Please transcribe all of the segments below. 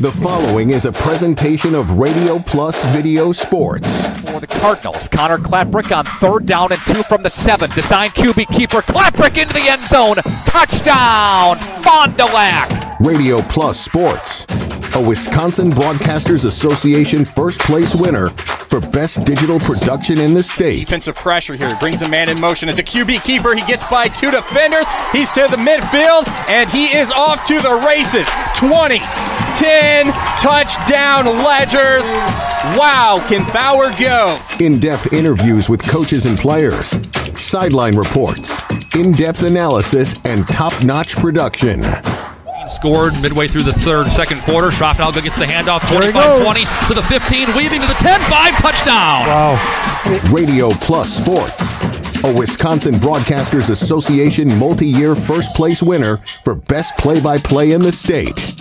The following is a presentation of Radio Plus Video Sports. For the Cardinals, Connor Klaprick on 3rd down and 2 from the 7. Designed QB keeper, Klaprick into the end zone. Touchdown, Fond du Lac. Radio Plus Sports, a Wisconsin Broadcasters Association first place winner for best digital production in the state. Defensive pressure here. He brings a man in motion. It's a QB keeper. He gets by 2 defenders. He's to the midfield, and he is off to the races. 20, 10, touchdown Ledgers. Wow, can Bauer go? In-depth interviews with coaches and players, sideline reports, in-depth analysis, and top-notch production. Scored midway through the second quarter. Schroffenalga gets the handoff, 25-20 to the 15, weaving to the 10-5, touchdown. Wow. Radio Plus Sports, a Wisconsin Broadcasters Association multi-year first place winner for best play-by-play in the state.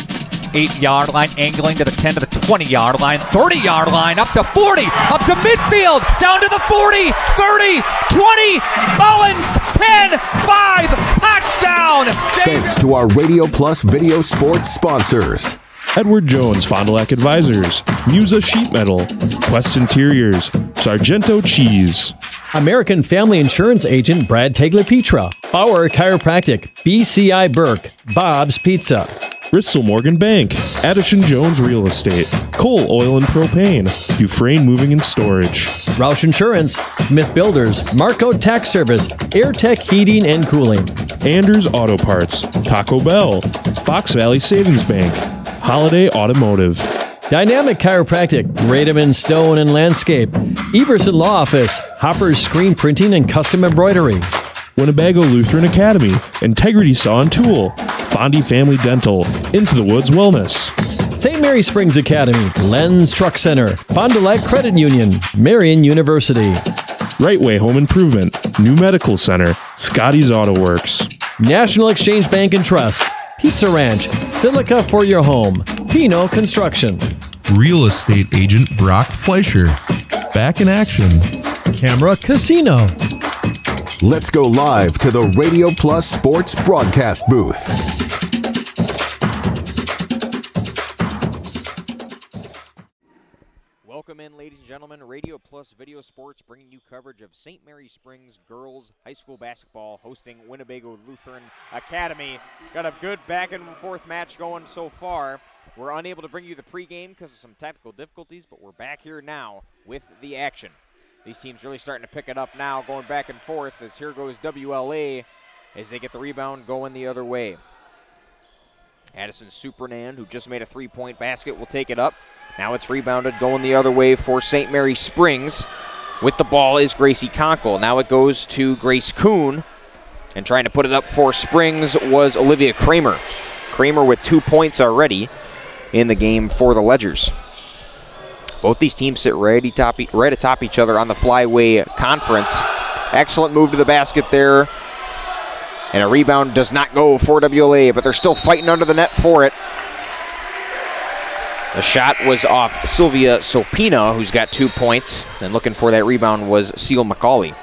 8-yard line, angling to the 10 to the 20-yard line, 30-yard line, up to 40, up to midfield, down to the 40, 30, 20, Mullins, 10, 5, touchdown! Thanks to our Radio Plus Video Sports sponsors. Edward Jones Fond du Lac Advisors, Musa Sheet Metal, Quest Interiors, Sargento Cheese, American Family Insurance Agent Brad Tagliapietra, Bauer Chiropractic, BCI Burke, Bob's Pizza, Bristol Morgan Bank, Addison Jones Real Estate, Cole Oil and Propane, Dufresne Moving and Storage, Roush Insurance, Smith Builders, Marco Tax Service, AirTech Heating and Cooling, Anders Auto Parts, Taco Bell, Fox Valley Savings Bank, Holiday Automotive, Dynamic Chiropractic, Rademan Stone and Landscape, Everson Law Office, Hopper's Screen Printing and Custom Embroidery, Winnebago Lutheran Academy, Integrity Saw and Tool, Fondy Family Dental, Into the Woods Wellness, St. Mary Springs Academy, Lens Truck Center, Fond du Lac Credit Union, Marion University, Right Way Home Improvement, New Medical Center, Scotty's Auto Works, National Exchange Bank and Trust, Pizza Ranch, Silica for your home, Pino Construction, Real Estate Agent Brock Fleischer, Back in Action, Camera Casino. Let's go live to the Radio Plus Sports broadcast booth. Welcome in, ladies and gentlemen. Radio Plus Video Sports bringing you coverage of St. Mary Springs girls high school basketball hosting Winnebago Lutheran Academy. Got a good back and forth match going so far. We're unable to bring you the pregame because of some technical difficulties, but we're back here now with the action. These teams really starting to pick it up now, going back and forth as here goes WLA as they get the rebound going the other way. Addison Supernand, who just made a three-point basket, will take it up. Now it's rebounded going the other way for St. Mary Springs. With the ball is Gracie Conkle. Now it goes to Grace Kuhn. And trying to put it up for Springs was Olivia Kramer. Kramer with 2 points already in the game for the Ledgers. Both these teams sit right atop each other on the Flyway Conference. Excellent move to the basket there. And a rebound does not go for WLA, but they're still fighting under the net for it. The shot was off Sylvia Sopina, who's got 2 points. And looking for that rebound was Seal McCauley.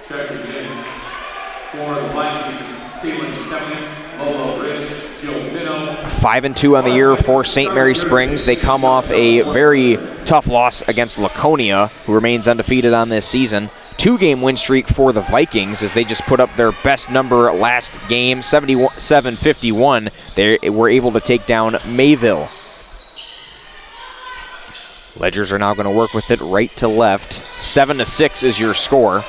Check again. For the Vikings, Caitlin Cummings, Lolo Rich, Jill Pino. 5-2 on the year for St. Mary Springs. They come off a very tough loss against Laconia, who remains undefeated on this season. 2-game win streak for the Vikings as they just put up their best number last game, 77-51. They were able to take down Mayville. Ledgers are now going to work with it right to left. 7-6 is your score.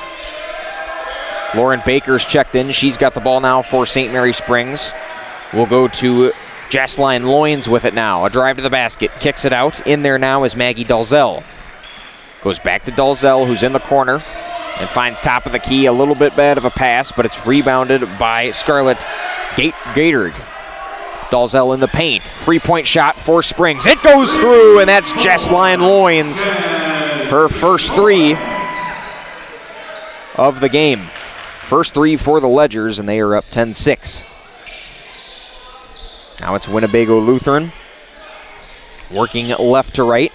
Lauren Baker's checked in. She's got the ball now for St. Mary Springs. We'll go to Jasline Loynes with it now. A drive to the basket. Kicks it out. In there now is Maggie Dalzell. Goes back to Dalzell, who's in the corner, and finds top of the key. A little bit bad of a pass, but it's rebounded by Scarlett Gaterig. Dalzell in the paint. 3-point shot for Springs. It goes through, and that's Jasline Loynes. Her first three of the game. First three for the Ledgers, and they are up 10-6. Now it's Winnebago Lutheran. Working left to right.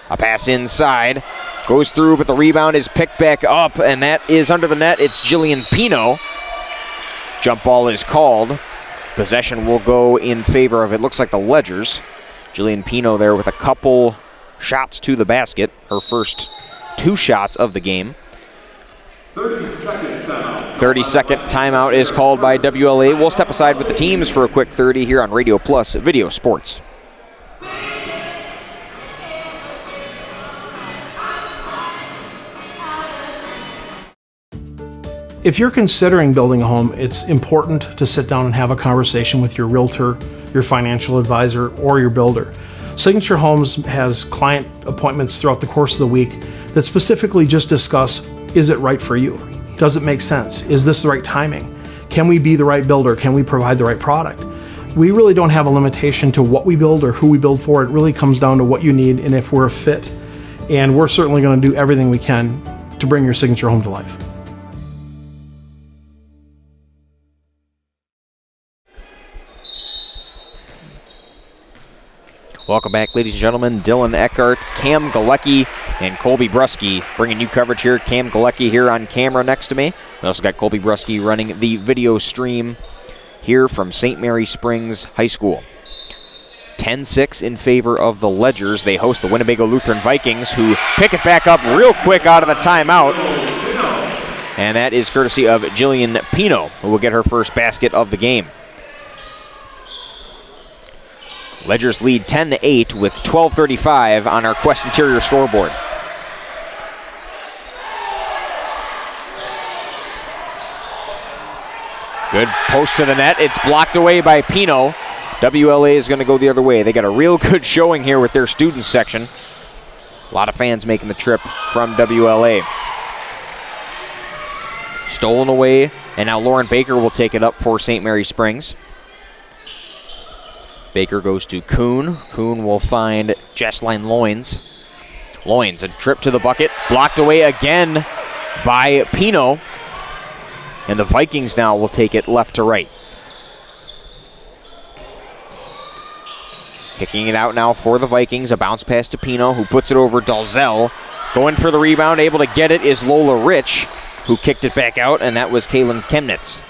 A pass inside. Goes through, but the rebound is picked back up, and that is under the net. It's Jillian Pino. Jump ball is called. Possession will go in favor of, it looks like, the Ledgers. Jillian Pino there with a couple shots to the basket. Her first 2 shots of the game. 30-second timeout. 30-second timeout is called by WLA. We'll step aside with the teams for a quick 30 here on Radio Plus Video Sports. If you're considering building a home, it's important to sit down and have a conversation with your realtor, your financial advisor, or your builder. Signature Homes has client appointments throughout the course of the week that specifically just discuss, is it right for you? Does it make sense? Is this the right timing? Can we be the right builder? Can we provide the right product? We really don't have a limitation to what we build or who we build for. It really comes down to what you need and if we're a fit. And we're certainly going to do everything we can to bring your signature home to life. Welcome back, ladies and gentlemen. Dylan Eckert, Cam Galecki, and Colby Brusky bringing you coverage here. Cam Galecki here on camera next to me. We also got Colby Brusky running the video stream here from St. Mary Springs High School. 10-6 in favor of the Ledgers. They host the Winnebago Lutheran Vikings, who pick it back up real quick out of the timeout. And that is courtesy of Jillian Pino, who will get her first basket of the game. Ledgers lead 10-8 with 12:35 on our Quest Interior scoreboard. Good post to the net. It's blocked away by Pino. WLA is going to go the other way. They got a real good showing here with their students section. A lot of fans making the trip from WLA. Stolen away, and now Lauren Baker will take it up for St. Mary Springs. Baker goes to Kuhn. Kuhn will find Jesseline Loins. Loins, a trip to the bucket, blocked away again by Pino. And the Vikings now will take it left to right. Kicking it out now for the Vikings. A bounce pass to Pino, who puts it over Dalzell. Going for the rebound, able to get it is Lola Rich, who kicked it back out, and that was Kaylin Chemnitz.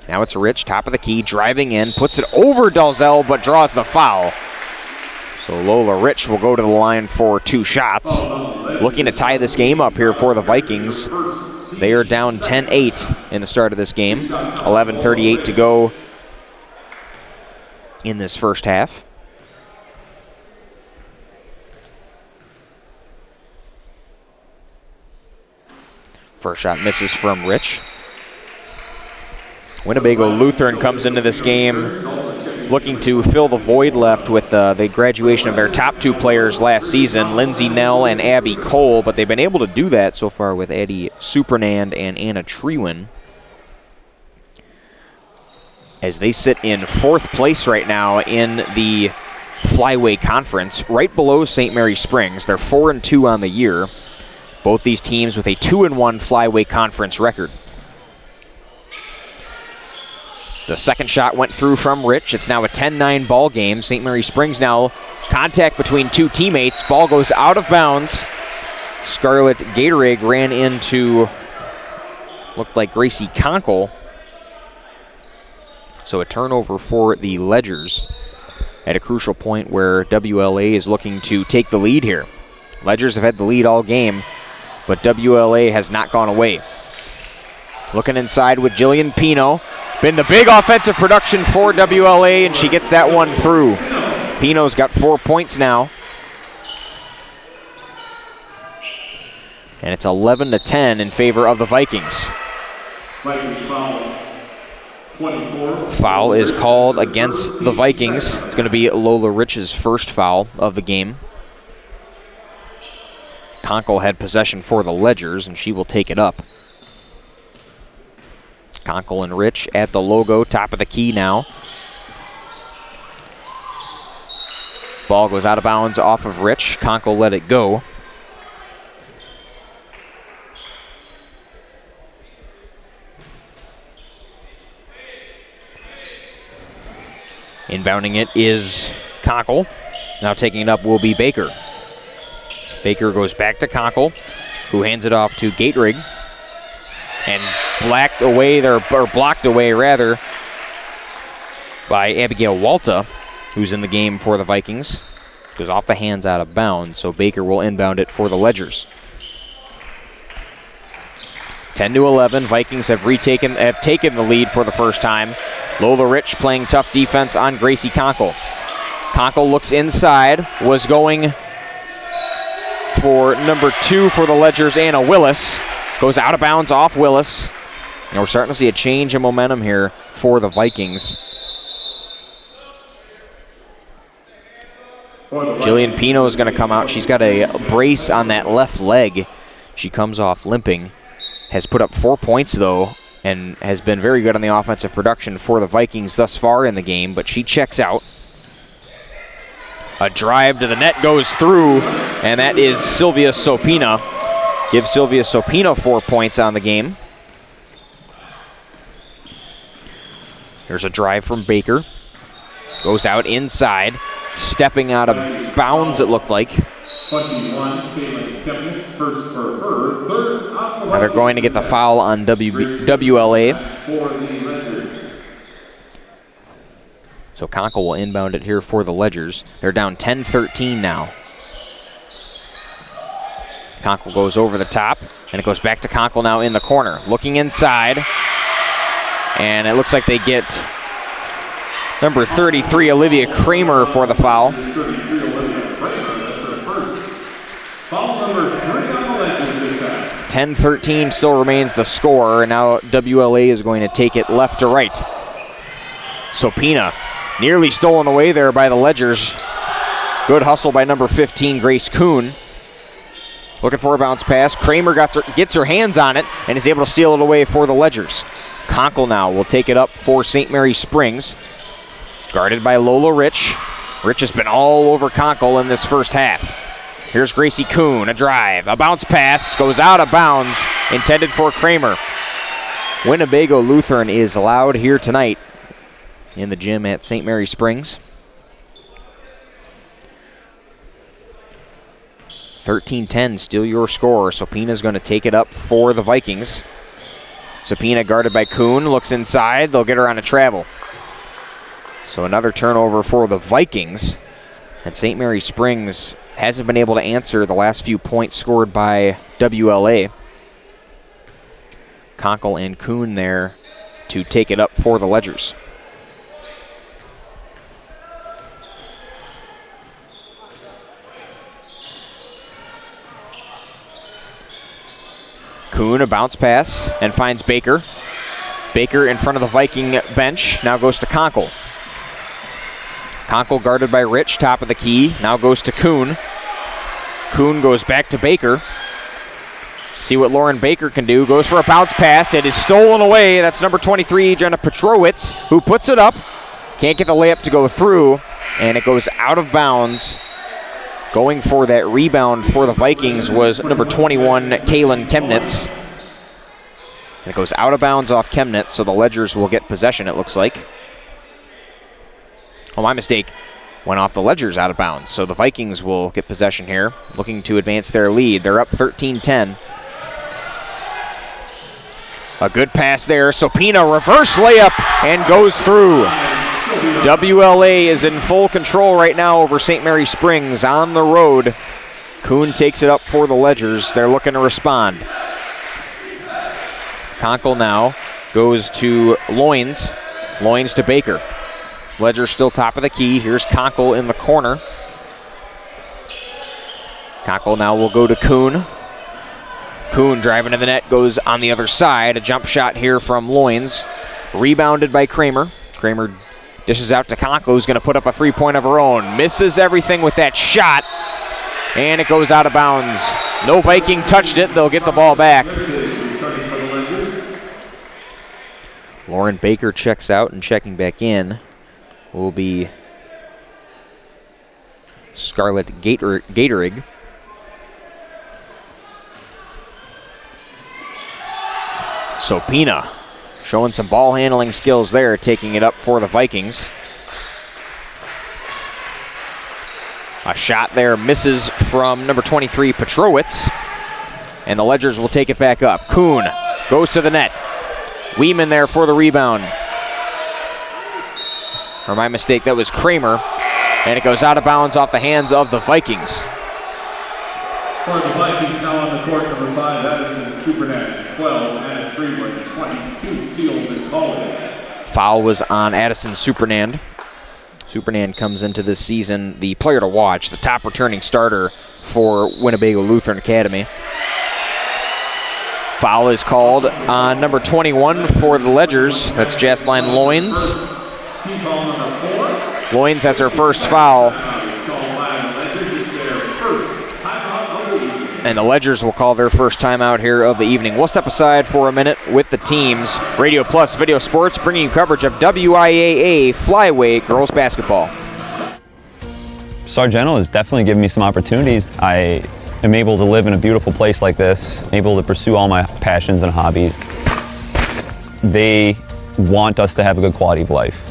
Now it's Rich, top of the key, driving in, puts it over Dalzell, but draws the foul. So Lola Rich will go to the line for 2 shots. Looking to tie this game up here for the Vikings. They are down 10-8 in the start of this game. 11:38 to go in this first half. First shot misses from Rich. Winnebago Lutheran comes into this game looking to fill the void left with the graduation of their top 2 players last season, Lindsay Nell and Abby Cole, but they've been able to do that so far with Addie Supernand and Anna Trewin, as they sit in 4th place right now in the Flyway Conference, right below St. Mary Springs. They're 4-2 on the year. Both these teams with a 2-1 Flyway Conference record. The second shot went through from Rich. It's now a 10-9 ball game. St. Mary Springs now contact between 2 teammates. Ball goes out of bounds. Scarlett Gatorade ran into, looked like Gracie Conkle. So a turnover for the Ledgers at a crucial point where WLA is looking to take the lead here. Ledgers have had the lead all game, but WLA has not gone away. Looking inside with Jillian Pino. Been the big offensive production for WLA, and she gets that one through. Pino's got 4 points now. And it's 11-10 in favor of the Vikings. Foul is called against the Vikings. It's going to be Lola Rich's first foul of the game. Conkle had possession for the Ledgers, and she will take it up. Conkle and Rich at the logo, top of the key now. Ball goes out of bounds off of Rich. Conkle let it go. Inbounding it is Conkle. Now taking it up will be Baker. Baker goes back to Conkle, who hands it off to Gaterig. And blocked away by Abigail Walta. who's in the game for the Vikings. Goes off the hands out of bounds, so Baker will inbound it for the Ledgers. 10-11, Vikings have taken the lead for the first time. Lola Rich playing tough defense on Gracie Conkle. Conkle looks inside, was going for number 2 for the Ledgers, Anna Willis. Goes out of bounds off Willis. And we're starting to see a change in momentum here for the Vikings. Jillian Pino is going to come out. She's got a brace on that left leg. She comes off limping. Has put up 4 points, though, and has been very good on the offensive production for the Vikings thus far in the game, but she checks out. A drive to the net goes through, and that is Sylvia Sopina. Gives Sylvia Sopina 4 points on the game. There's a drive from Baker. Goes out inside, stepping out of bounds, it looked like. 21, Caitlin Kempnitz, first for her, third on the Now they're going to get the foul on WLA. For the Ledgers. So Conkle will inbound it here for the Ledgers. They're down 10-13 now. Conkle goes over the top, and it goes back to Conkle now in the corner. Looking inside, and it looks like they get number 33, Olivia Kramer, for the foul. 10-13 still remains the score, and now WLA is going to take it left to right. Sopina nearly stolen away there by the Ledgers. Good hustle by number 15, Grace Kuhn. Looking for a bounce pass. Kramer gets her hands on it and is able to steal it away for the Ledgers. Conkle now will take it up for St. Mary Springs. Guarded by Lola Rich. Rich has been all over Conkle in this first half. Here's Gracie Kuhn, a drive, a bounce pass, goes out of bounds, intended for Kramer. Winnebago Lutheran is allowed here tonight in the gym at St. Mary Springs. 13-10, still your score. Sopina's going to take it up for the Vikings. Sopina guarded by Kuhn, looks inside, they'll get her on a travel. So another turnover for the Vikings. And St. Mary Springs hasn't been able to answer the last few points scored by WLA. Conkle and Kuhn there to take it up for the Ledgers. Kuhn, a bounce pass, and finds Baker. Baker in front of the Viking bench, now goes to Conkle. Conkle guarded by Rich, top of the key, now goes to Kuhn. Kuhn goes back to Baker. See what Lauren Baker can do. Goes for a bounce pass. It is stolen away. That's number 23, Jenna Petrowitz, who puts it up. Can't get the layup to go through, and it goes out of bounds. Going for that rebound for the Vikings was number 21, Kaylin Chemnitz. And it goes out of bounds off Chemnitz, so the Ledgers will get possession, it looks like. Oh, my mistake. Went off the Ledgers out of bounds, so the Vikings will get possession here, looking to advance their lead. They're up 13-10. A good pass there. Sopina, reverse layup, and goes through. WLA is in full control right now over St. Mary Springs on the road. Kuhn takes it up for the Ledgers. They're looking to respond. Conkle now goes to Loins. Loins to Baker. Ledger still top of the key. Here's Conkle in the corner. Conkle now will go to Kuhn. Kuhn driving to the net, goes on the other side. A jump shot here from Loins. Rebounded by Kramer. Kramer dishes out to Conkle, who's going to put up a three-point of her own. Misses everything with that shot, and it goes out of bounds. No Viking touched it. They'll get the ball back. Lauren Baker checks out, and checking back in will be Scarlett Gaterig. Sopina showing some ball handling skills there, taking it up for the Vikings. A shot there misses from number 23, Petrowitz. And the Ledgers will take it back up. Kuhn goes to the net. Weeman there for the rebound. Or my mistake, that was Kramer. And it goes out of bounds off the hands of the Vikings. For the Vikings, now on the court, number 5, Addison Supernan, 12, and Freeland, 22, Seal McCauley. Foul was on Addison Supernand. Supernand comes into this season the player to watch, the top returning starter for Winnebago Lutheran Academy. Foul is called on number 21 for the Ledgers. That's Jaslyn Loins. Team foul number 4. Loins has her first foul. And the Ledgers will call their first timeout here of the evening. We'll step aside for a minute with the teams. Radio Plus Video Sports bringing you coverage of WIAA Flyweight Girls Basketball. Sargento has definitely given me some opportunities. I am able to live in a beautiful place like this, able to pursue all my passions and hobbies. They want us to have a good quality of life.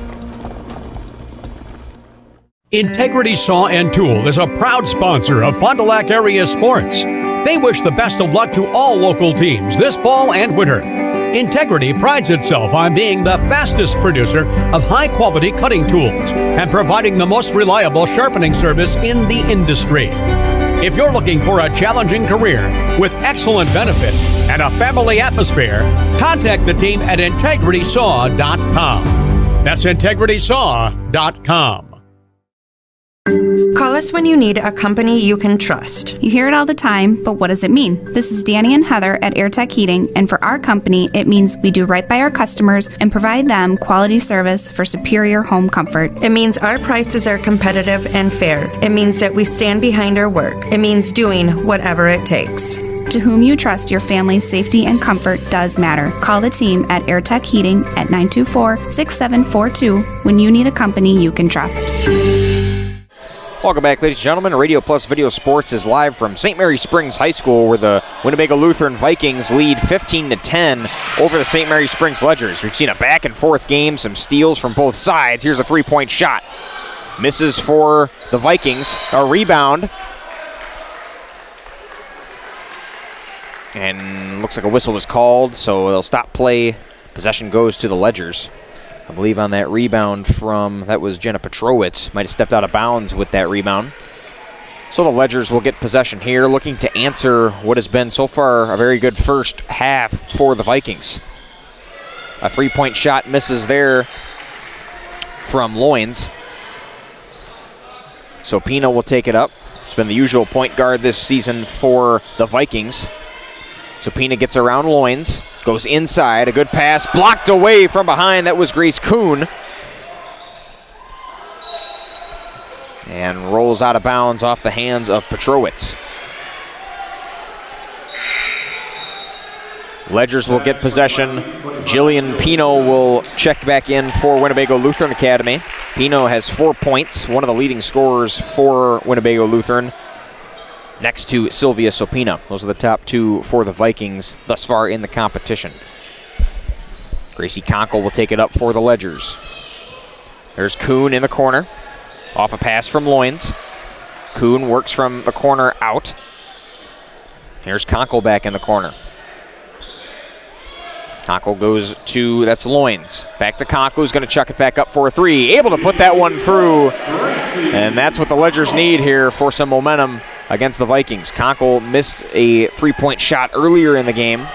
Integrity Saw and Tool is a proud sponsor of Fond du Lac area sports. They wish the best of luck to all local teams this fall and winter. Integrity prides itself on being the fastest producer of high-quality cutting tools and providing the most reliable sharpening service in the industry. If you're looking for a challenging career with excellent benefits and a family atmosphere, contact the team at integritysaw.com. That's integritysaw.com. Call us when you need a company you can trust. You hear it all the time, but what does it mean? This is Danny and Heather at AirTech Heating, and for our company, it means we do right by our customers and provide them quality service for superior home comfort. It means our prices are competitive and fair. It means that we stand behind our work. It means doing whatever it takes. To whom you trust your family's safety and comfort does matter. Call the team at AirTech Heating at 924-6742 when you need a company you can trust. Welcome back, ladies and gentlemen. Radio Plus Video Sports is live from St. Mary Springs High School, where the Winnebago Lutheran Vikings lead 15-10 over the St. Mary Springs Ledgers. We've seen a back-and-forth game, some steals from both sides. Here's a three-point shot. Misses for the Vikings. A rebound. And looks like a whistle was called, so they'll stop play. Possession goes to the Ledgers. I believe on that rebound that was Jenna Petrowitz. Might have stepped out of bounds with that rebound. So the Ledgers will get possession here, looking to answer what has been so far a very good first half for the Vikings. A three-point shot misses there from Loins. So Pino will take it up. It's been the usual point guard this season for the Vikings. So Pina gets around Loins, goes inside, a good pass, blocked away from behind. That was Grace Kuhn. And rolls out of bounds off the hands of Petrowitz. Ledgers will get possession. Jillian Pino will check back in for Winnebago Lutheran Academy. Pino has 4 points, one of the leading scorers for Winnebago Lutheran, next to Sylvia Sopina. Those are the top two for the Vikings thus far in the competition. Gracie Conkle will take it up for the Ledgers. There's Kuhn in the corner, off a pass from Loins. Kuhn works from the corner out. Here's Conkle back in the corner. Conkle goes to, that's Loins. Back to Conkle, who's going to chuck it back up for a three. Able to put that one through. And that's what the Ledgers need here for some momentum against the Vikings. Conkle missed a three-point shot earlier in the game,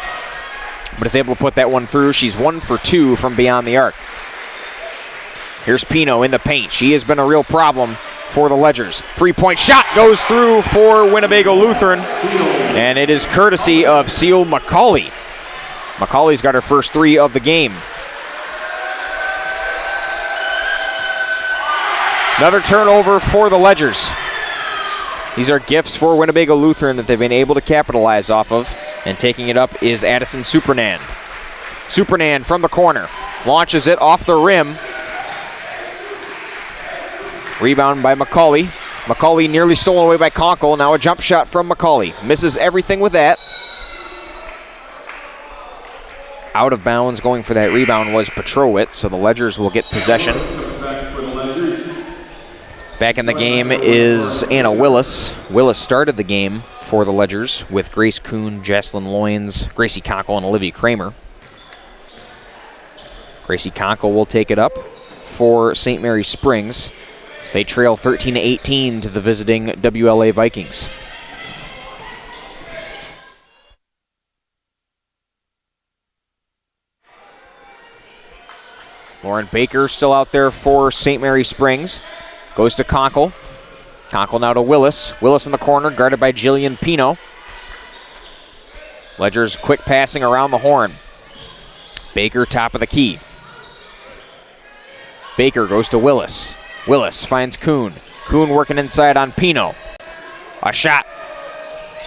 but is able to put that one through. She's 1 for 2 from beyond the arc. Here's Pino in the paint. She has been a real problem for the Ledgers. Three-point shot goes through for Winnebago Lutheran, and it is courtesy of Seal McCauley. McCauley's got her first three of the game. Another turnover for the Ledgers. These are gifts for Winnebago Lutheran that they've been able to capitalize off of, and taking it up is Addison Supernand. Supernand from the corner, launches it off the rim. Rebound by McCauley. McCauley nearly stolen away by Conkle. Now a jump shot from McCauley. Misses everything with that. Out of bounds going for that rebound was Petrowitz, so the Ledgers will get possession. Back in the game is Anna Willis. Willis started the game for the Ledgers with Grace Kuhn, Jaslyn Loins, Gracie Conkle, and Olivia Kramer. Gracie Conkle will take it up for St. Mary Springs. They trail 13-18 to the visiting WLA Vikings. Lauren Baker still out there for St. Mary Springs. Goes to Conkle. Conkle now to Willis. Willis in the corner, guarded by Jillian Pino. Ledger's quick passing around the horn. Baker top of the key. Baker goes to Willis. Willis finds Kuhn. Kuhn working inside on Pino. A shot.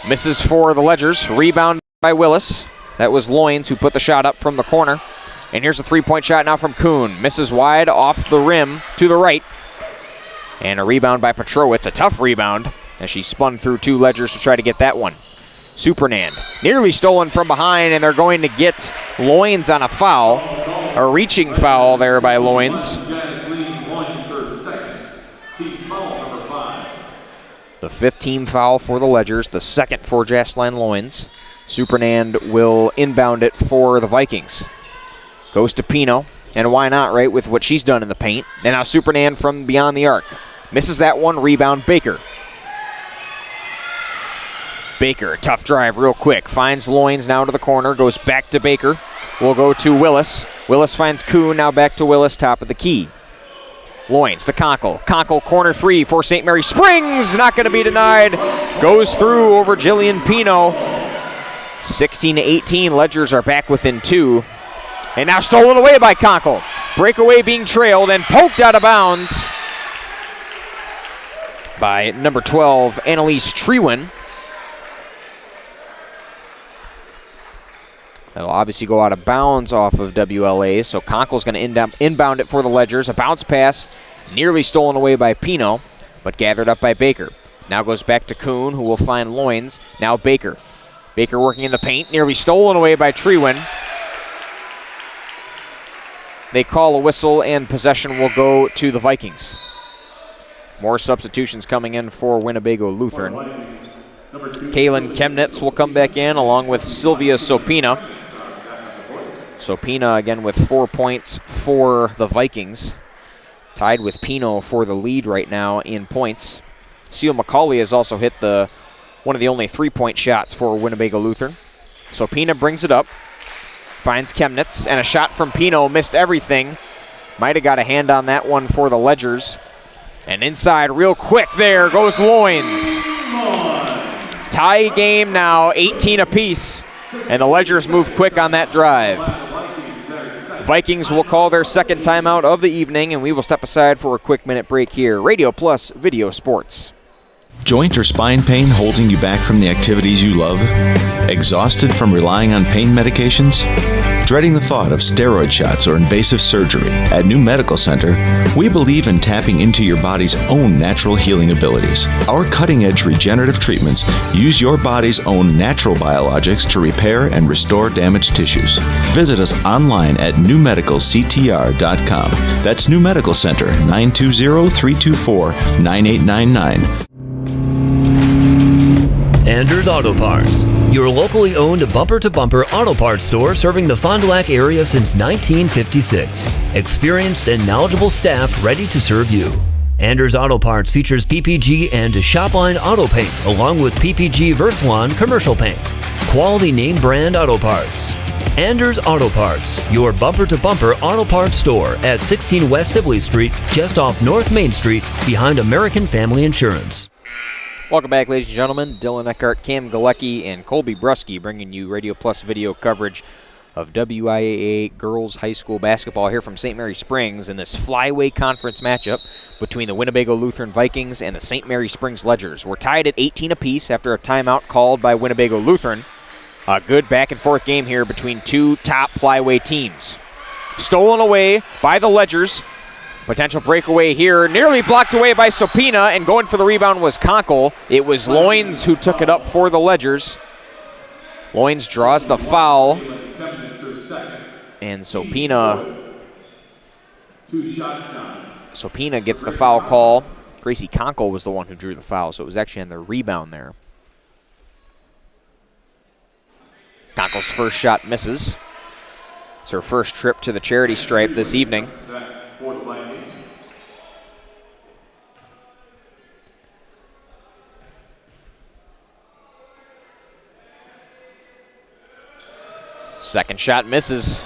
Misses for the Ledgers. Rebound by Willis. That was Loynes who put the shot up from the corner. And here's a three-point shot now from Kuhn. Misses wide off the rim to the right. And a rebound by Petrowitz. A tough rebound as she spun through two Ledgers to try to get that one. Supernand nearly stolen from behind, and they're going to get Loynes on a foul. A reaching foul there by Loynes. The fifth team foul for the Ledgers, the second for Jaslyn Loynes. Supernand will inbound it for the Vikings. Goes to Pino, and why not, right, with what she's done in the paint. And now Supernand from beyond the arc. Misses that one, rebound Baker. Baker, tough drive real quick. Finds Loynes now to the corner, goes back to Baker. We'll go to Willis. Willis finds Kuhn, now back to Willis, top of the key. Loynes to Conkle. Conkle, corner three for St. Mary Springs. Not going to be denied. Goes through over Jillian Pino. 16-18, Ledgers are back within two. And now stolen away by Conkle. Breakaway being trailed and poked out of bounds by number 12, Annalise Trewin. That'll obviously go out of bounds off of WLA, so Conkle's going to inbound it for the Ledgers. A bounce pass, nearly stolen away by Pino, but gathered up by Baker. Now goes back to Kuhn, who will find Loynes. Now Baker. Baker working in the paint, nearly stolen away by Trewin. They call a whistle, and possession will go to the Vikings. More substitutions coming in for Winnebago Lutheran. Kaylin Chemnitz will come back in along with Sylvia Sopina. Sopina again with 4 points for the Vikings. Tied with Pino for the lead right now in points. Seal McCauley has also hit one of the only 3-point shots for Winnebago Lutheran. Sopina brings it up. Finds Chemnitz, and a shot from Pino missed everything. Might have got a hand on that one for the Ledgers. And inside real quick there goes Loynes. Tie game now, 18 apiece, and the Ledgers move quick on that drive. Vikings will call their second timeout of the evening, and we will step aside for a quick minute break here. Radio Plus Video Sports. Joint or spine pain holding you back from the activities you love? Exhausted from relying on pain medications? Dreading the thought of steroid shots or invasive surgery? At New Medical Center, we believe in tapping into your body's own natural healing abilities. Our cutting-edge regenerative treatments use your body's own natural biologics to repair and restore damaged tissues. Visit us online at newmedicalctr.com. That's New Medical Center, 920-324-9899. Anders Auto Parts, your locally owned bumper-to-bumper auto parts store serving the Fond du Lac area since 1956. Experienced and knowledgeable staff ready to serve you. Anders Auto Parts features PPG and Shopline Auto Paint, along with PPG Versalon Commercial Paint. Quality name brand auto parts. Anders Auto Parts, your bumper-to-bumper auto parts store at 16 West Sibley Street, just off North Main Street, behind American Family Insurance. Welcome back, ladies and gentlemen. Dylan Eckhart, Cam Galecki, and Colby Brusky bringing you Radio Plus video coverage of WIAA girls high school basketball here from St. Mary Springs in this Flyway Conference matchup between the Winnebago Lutheran Vikings and the St. Mary Springs Ledgers. We're tied at 18 apiece after a timeout called by Winnebago Lutheran. A good back-and-forth game here between two top Flyway teams. Stolen away by the Ledgers. Potential breakaway here, nearly blocked away by Sopina, and going for the rebound was Conkle. It was Loynes who took it up for the Ledgers. Loynes draws the foul, and Sopina gets the foul call. Gracie Conkle was the one who drew the foul, so it was actually on the rebound there. Conkle's first shot misses. It's her first trip to the charity stripe this evening. Second shot misses.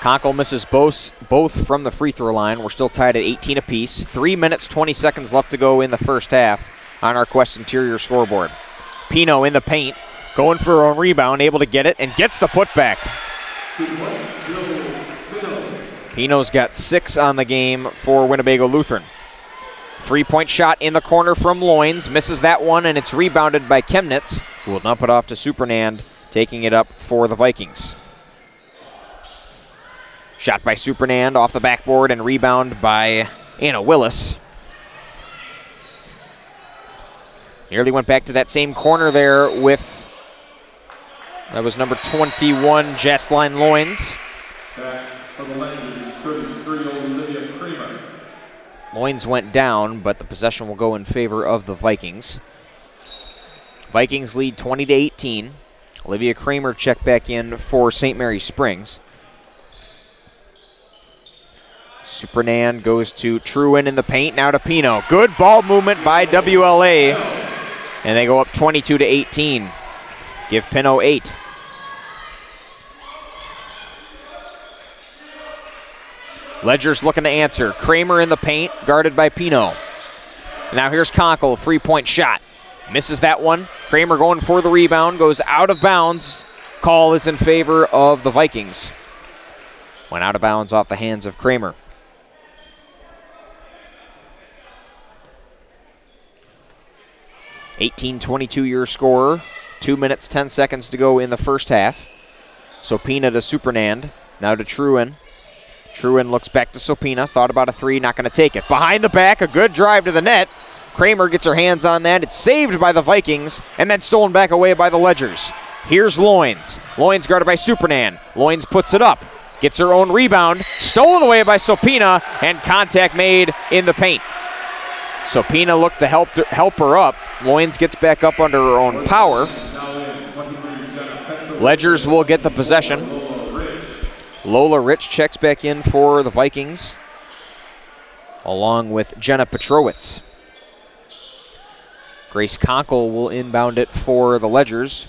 Conkle misses both from the free throw line. We're still tied at 18 apiece. 3 minutes, 20 seconds left to go in the first half on our Quest Interior scoreboard. Pino in the paint, going for her own rebound, able to get it, and gets the putback. Pino's got 6 on the game for Winnebago Lutheran. 3-point shot in the corner from Loins. Misses that one, and it's rebounded by Chemnitz, who will dump it off to Supernand, taking it up for the Vikings. Shot by Supernand off the backboard and rebound by Anna Willis. Nearly went back to that same corner there with, that was number 21, Jasline Loins. Back for the Legends, 33, Olivia Kramer. Loins went down, but the possession will go in favor of the Vikings. Vikings lead 20-18. Olivia Kramer checked back in for St. Mary Springs. Supernand goes to Truin in the paint, now to Pino. Good ball movement by WLA, and they go up 22-18. Give Pino 8. Ledger's looking to answer. Kramer in the paint, guarded by Pino. Now here's Conkle, 3-point shot. Misses that one. Kramer going for the rebound, goes out of bounds. Call is in favor of the Vikings. Went out of bounds off the hands of Kramer. 18-22 your score. 2 minutes, 10 seconds to go in the first half. Sopina to Supernand. Now to Truin. Truin looks back to Sopina. Thought about a three, not going to take it. Behind the back, a good drive to the net. Kramer gets her hands on that. It's saved by the Vikings and then stolen back away by the Ledgers. Here's Loins. Loins guarded by Supernand. Loins puts it up. Gets her own rebound. Stolen away by Sopina and contact made in the paint. Sopina looked to help her up. Loins gets back up under her own power. Ledgers will get the possession. Lola Rich checks back in for the Vikings, along with Jenna Petrowitz. Grace Conkle will inbound it for the Ledgers.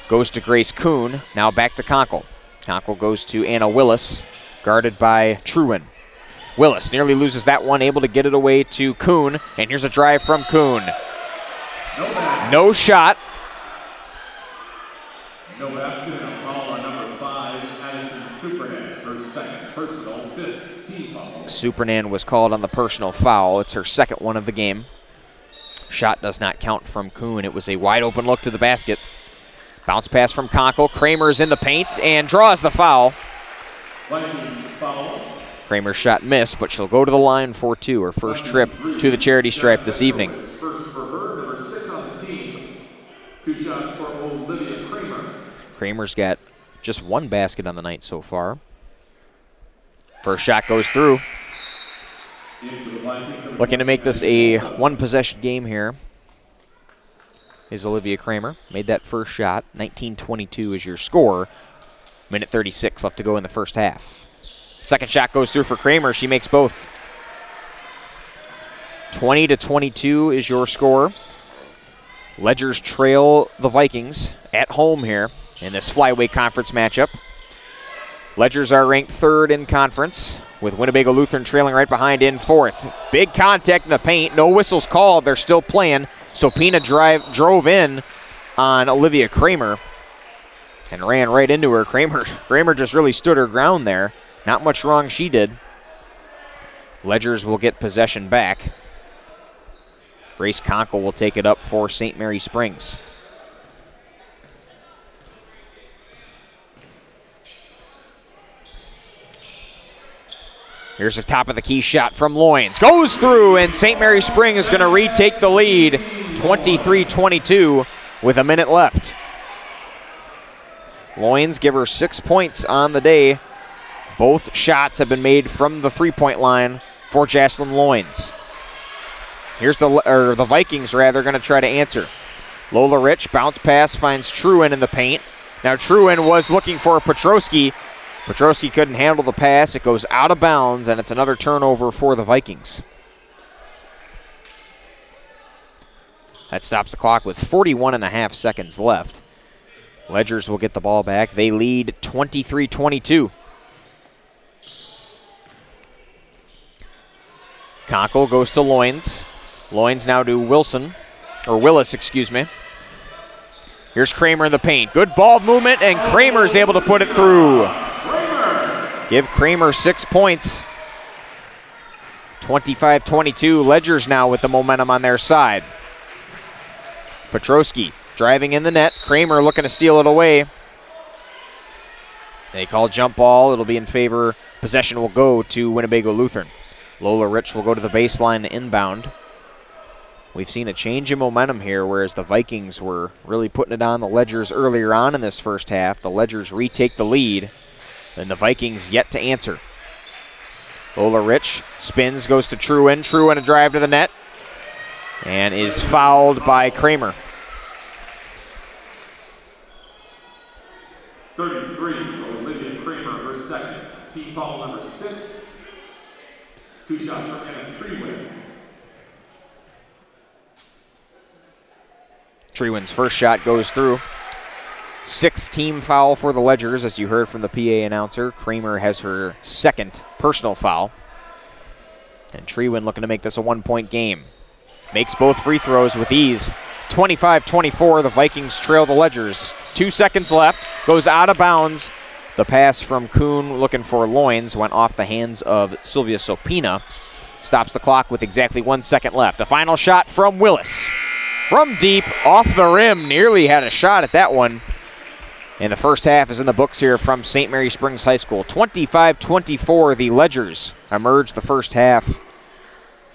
Goes to Grace Kuhn, now back to Conkle. Conkle goes to Anna Willis, guarded by Truin. Willis nearly loses that one, able to get it away to Kuhn, and here's a drive from Kuhn. No shot. No basket and a foul on number 5, Addison Supernand, her second personal, 15 foul. Supernand was called on the personal foul. It's her second one of the game. Shot does not count from Kuhn. It was a wide open look to the basket. Bounce pass from Conkle. Kramer's in the paint and draws the foul. Vikings foul. Kramer's shot missed, but she'll go to the line for 2, her first trip to the charity stripe this evening. First for her, number 6 on the team. 2 shots for Olivia Kramer. Kramer's got just 1 basket on the night so far. First shot goes through. Looking to make this a 1-possession game here is Olivia Kramer. Made that first shot. 19-22 is your score. Minute 36 left to go in the first half. Second shot goes through for Kramer. She makes both. 20-22 is your score. Ledgers trail the Vikings at home here in this flyweight conference matchup. Ledgers are ranked 3rd in conference, with Winnebago Lutheran trailing right behind in 4th. Big contact in the paint. No whistles called. They're still playing. Sopina drove in on Olivia Kramer and ran right into her. Kramer just really stood her ground there. Not much wrong she did. Ledgers will get possession back. Grace Conkle will take it up for St. Mary Springs. Here's the top of the key shot from Loins. Goes through, and St. Mary Springs is going to retake the lead, 23-22 with a minute left. Loins give her 6 points on the day. Both shots have been made from the 3-point line for Jocelyn Loins. Here's the Vikings, going to try to answer. Lola Rich, bounce pass, finds Truin in the paint. Now Truin was looking for Petrowski. Petrowski couldn't handle the pass. It goes out of bounds, and it's another turnover for the Vikings. That stops the clock with 41.5 seconds left. Ledgers will get the ball back. They lead 23-22. Conkle goes to Loins. Loins now to Willis, excuse me. Here's Kramer in the paint. Good ball movement, and Kramer's able to put it through. Give Kramer 6 points. 25-22. Ledgers now with the momentum on their side. Petrosky driving in the net. Kramer looking to steal it away. They call jump ball. It'll be in favor. Possession will go to Winnebago Lutheran. Lola Rich will go to the baseline inbound. We've seen a change in momentum here, whereas the Vikings were really putting it on the Ledgers earlier on in this first half. The Ledgers retake the lead, and the Vikings yet to answer. Lola Rich spins, goes to Truin. Truin a drive to the net, and is fouled by Kramer. 33, Olivia Kramer, her second. Team foul number 6. 2 shots for Anna Treewin. Treewin's first shot goes through. 6th team foul for the Ledgers, as you heard from the PA announcer. Kramer has her 2nd personal foul. And Treewin looking to make this a 1-point game. Makes both free throws with ease. 25-24, the Vikings trail the Ledgers. 2 seconds left, goes out of bounds. The pass from Kuhn looking for Loins went off the hands of Sylvia Sopina. Stops the clock with exactly 1 second left. A final shot from Willis. From deep, off the rim, nearly had a shot at that one. And the first half is in the books here from St. Mary Springs High School. 25-24, the Ledgers emerge the first half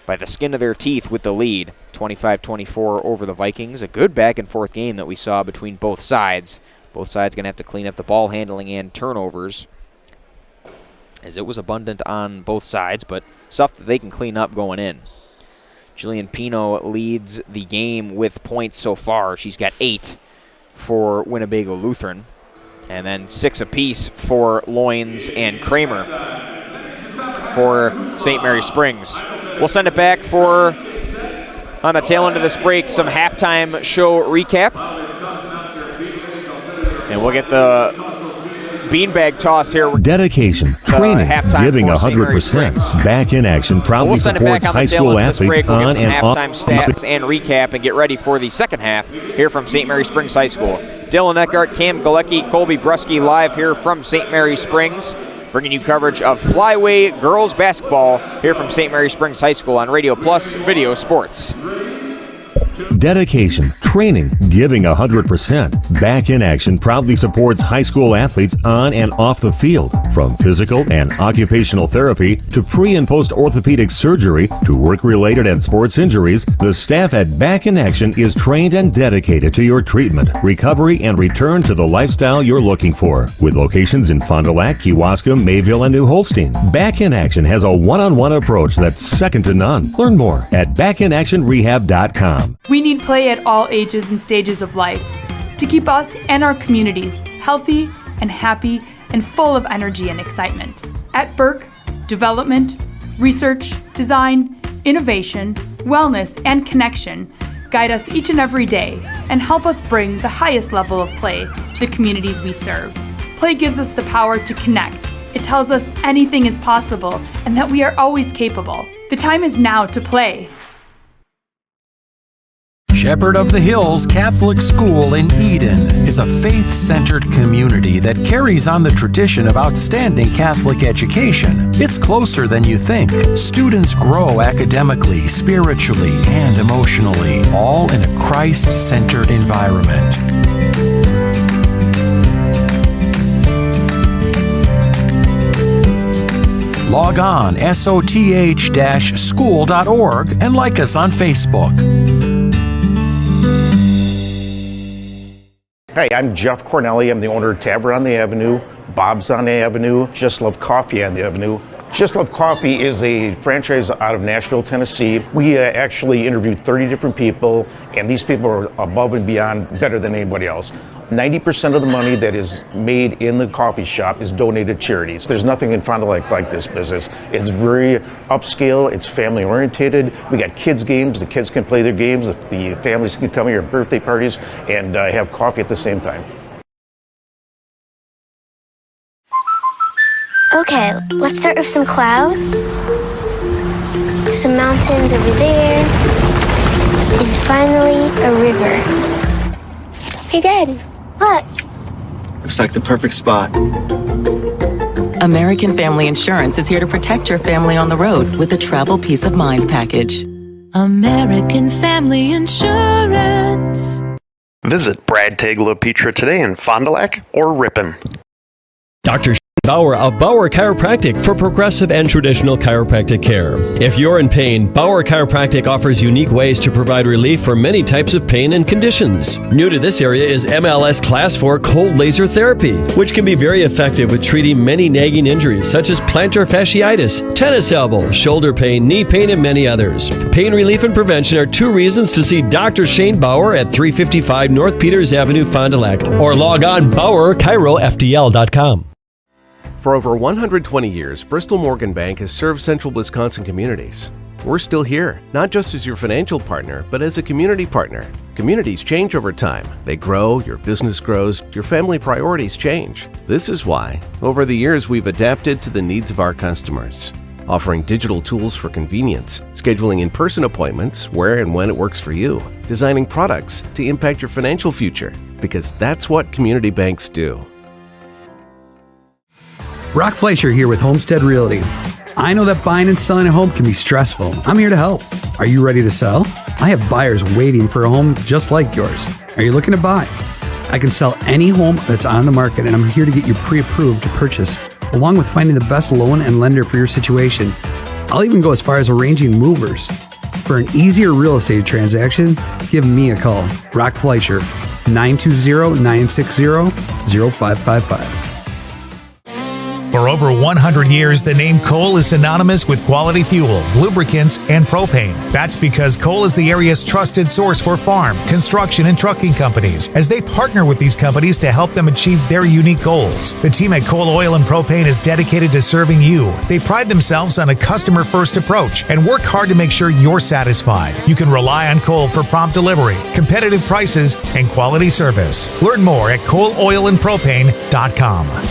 by the skin of their teeth with the lead. 25-24 over the Vikings. A good back and forth game that we saw between both sides. Both sides going to have to clean up the ball handling and turnovers, as it was abundant on both sides, but stuff that they can clean up going in. Jillian Pino leads the game with points so far. She's got 8 for Winnebago Lutheran, and then 6 apiece for Loins and Kramer for St. Mary Springs. We'll send it back for, on the tail end of this break, some halftime show recap. And we'll get the beanbag toss here. Dedication, training, giving 100%. Back in action proudly supports high school athletes on and off. Halftime stats and recap and get ready for the second half here from St. Mary Springs High School. Dylan Eckhart, Cam Galecki, Colby Brusky live here from St. Mary Springs, bringing you coverage of Flyway girls basketball here from St. Mary Springs High School on Radio Plus Video Sports. Dedication, training, giving 100%. Back in action proudly supports high school athletes on and off the field. From physical and occupational therapy to pre- and post-orthopedic surgery to work-related and sports injuries, the staff at Back in Action is trained and dedicated to your treatment, recovery, and return to the lifestyle you're looking for. With locations in Fond du Lac, Kewaskum, Mayville, and New Holstein, Back in Action has a one-on-one approach that's second to none. Learn more at backinactionrehab.com. We need play at all ages and stages of life to keep us and our communities healthy and happy and full of energy and excitement. At Burke, development, research, design, innovation, wellness, and connection guide us each and every day and help us bring the highest level of play to the communities we serve. Play gives us the power to connect. It tells us anything is possible and that we are always capable. The time is now to play. Shepherd of the Hills Catholic School in Eden is a faith-centered community that carries on the tradition of outstanding Catholic education. It's closer than you think. Students grow academically, spiritually, and emotionally, all in a Christ-centered environment. Log on soth-school.org and like us on Facebook. Hi, I'm Jeff Cornelli. I'm the owner of Tavern on the Avenue, Bob's on the Avenue, Just Love Coffee on the Avenue. Just Love Coffee is a franchise out of Nashville, Tennessee. We actually interviewed 30 different people, and these people are above and beyond better than anybody else. 90% of the money that is made in the coffee shop is donated to charities. There's nothing in Fond du Lac like this business. It's very upscale, it's family oriented. We got kids games, the kids can play their games, the families can come here at birthday parties and have coffee at the same time. Okay, let's start with some clouds, some mountains over there, and finally a river. Hey, Dad, look. Looks like the perfect spot. American Family Insurance is here to protect your family on the road with the Travel Peace of Mind package. American Family Insurance. Visit Brad Tagle of Petra today in Fond du Lac or Ripon. Dr. Bauer of Bauer Chiropractic for progressive and traditional chiropractic care. If you're in pain, Bauer Chiropractic offers unique ways to provide relief for many types of pain and conditions. New to this area is MLS Class 4 cold laser therapy, which can be very effective with treating many nagging injuries such as plantar fasciitis, tennis elbow, shoulder pain, knee pain, and many others. Pain relief and prevention are 2 reasons to see Dr. Shane Bauer at 355 North Peters Avenue, Fond du Lac, or log on BauerChiroFDL.com. For over 120 years, Bristol Morgan Bank has served central Wisconsin communities. We're still here, not just as your financial partner, but as a community partner. Communities change over time. They grow, your business grows, your family priorities change. This is why, over the years, we've adapted to the needs of our customers, offering digital tools for convenience, scheduling in-person appointments where and when it works for you, designing products to impact your financial future, because that's what community banks do. Brock Fleischer here with Homestead Realty. I know that buying and selling a home can be stressful. I'm here to help. Are you ready to sell? I have buyers waiting for a home just like yours. Are you looking to buy? I can sell any home that's on the market, and I'm here to get you pre-approved to purchase, along with finding the best loan and lender for your situation. I'll even go as far as arranging movers. For an easier real estate transaction, give me a call. Brock Fleischer, 920-960-0555. For over 100 years, the name Cole is synonymous with quality fuels, lubricants, and propane. That's because Cole is the area's trusted source for farm, construction, and trucking companies, as they partner with these companies to help them achieve their unique goals. The team at Cole Oil and Propane is dedicated to serving you. They pride themselves on a customer-first approach and work hard to make sure you're satisfied. You can rely on Cole for prompt delivery, competitive prices, and quality service. Learn more at ColeOilandPropane.com.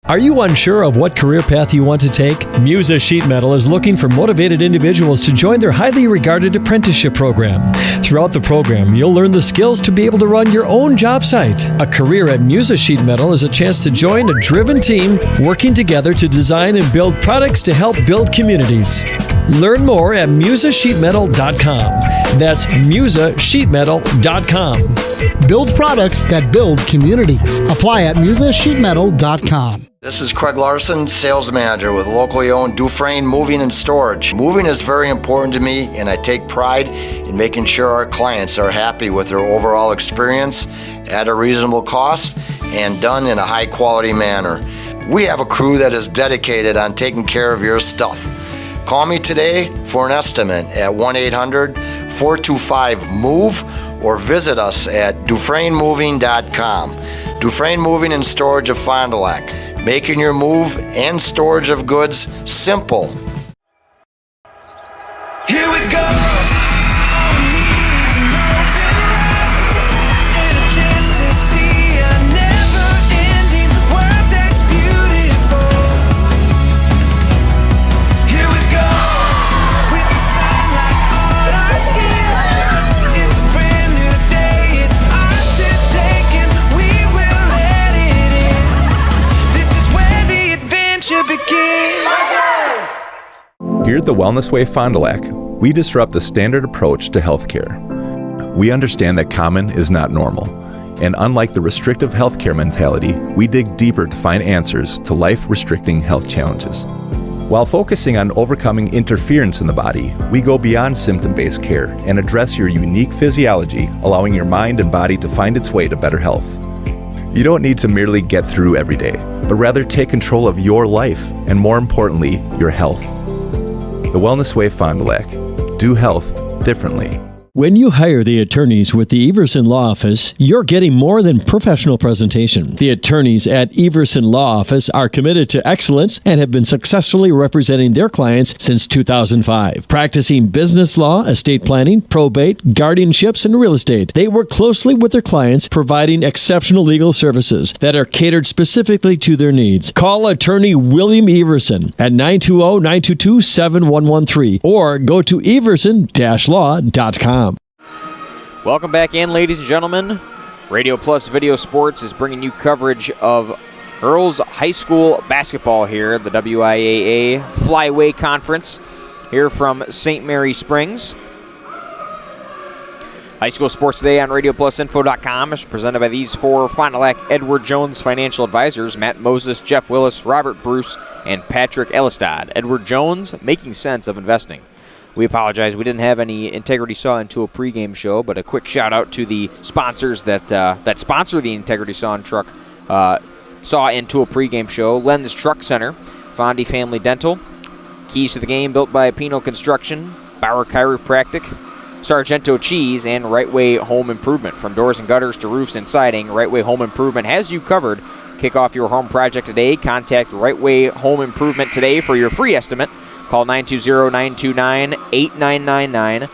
Are you unsure of what career path you want to take? Musa Sheet Metal is looking for motivated individuals to join their highly regarded apprenticeship program. Throughout the program, you'll learn the skills to be able to run your own job site. A career at Musa Sheet Metal is a chance to join a driven team working together to design and build products to help build communities. Learn more at musasheetmetal.com. That's musasheetmetal.com. Build products that build communities. Apply at musasheetmetal.com. This is Craig Larson, sales manager with locally owned Dufresne Moving and Storage. Moving is very important to me, and I take pride in making sure our clients are happy with their overall experience at a reasonable cost and done in a high quality manner. We have a crew that is dedicated on taking care of your stuff. Call me today for an estimate at 1-800-425-MOVE or visit us at DufresneMoving.com. Dufresne Moving and Storage of Fond du Lac, making your move and storage of goods simple. Here we go. Here at the Wellness Way Fond du Lac, we disrupt the standard approach to healthcare. We understand that common is not normal, and unlike the restrictive healthcare mentality, we dig deeper to find answers to life-restricting health challenges. While focusing on overcoming interference in the body, we go beyond symptom-based care and address your unique physiology, allowing your mind and body to find its way to better health. You don't need to merely get through every day, but rather take control of your life and, more importantly, your health. The Wellness Way Fond du Lac. Do health differently. When you hire the attorneys with the Everson Law Office, you're getting more than professional presentation. The attorneys at Everson Law Office are committed to excellence and have been successfully representing their clients since 2005. Practicing business law, estate planning, probate, guardianships, and real estate, they work closely with their clients, providing exceptional legal services that are catered specifically to their needs. Call attorney William Everson at 920-922-7113 or go to everson-law.com. Welcome back in, ladies and gentlemen. Radio Plus Video Sports is bringing you coverage of girls high school basketball here, the WIAA Flyway Conference here from St. Mary Springs. High School Sports Today on RadioPlusInfo.com is presented by these four Fond du Lac Edward Jones financial advisors: Matt Moses, Jeff Willis, Robert Bruce, and Patrick Elistad. Edward Jones, making sense of investing. We apologize, we didn't have any Integrity Saw and Tool pregame show, but a quick shout out to the sponsors that sponsor the Integrity Saw and Truck Saw and Tool pregame show: Len's Truck Center, Fondy Family Dental, Keys to the Game built by Pino Construction, Bauer Chiropractic, Sargento Cheese, and Right Way Home Improvement. From doors and gutters to roofs and siding, Right Way Home Improvement has you covered. Kick off your home project today. Contact Right Way Home Improvement today for your free estimate. Call 920-929-8999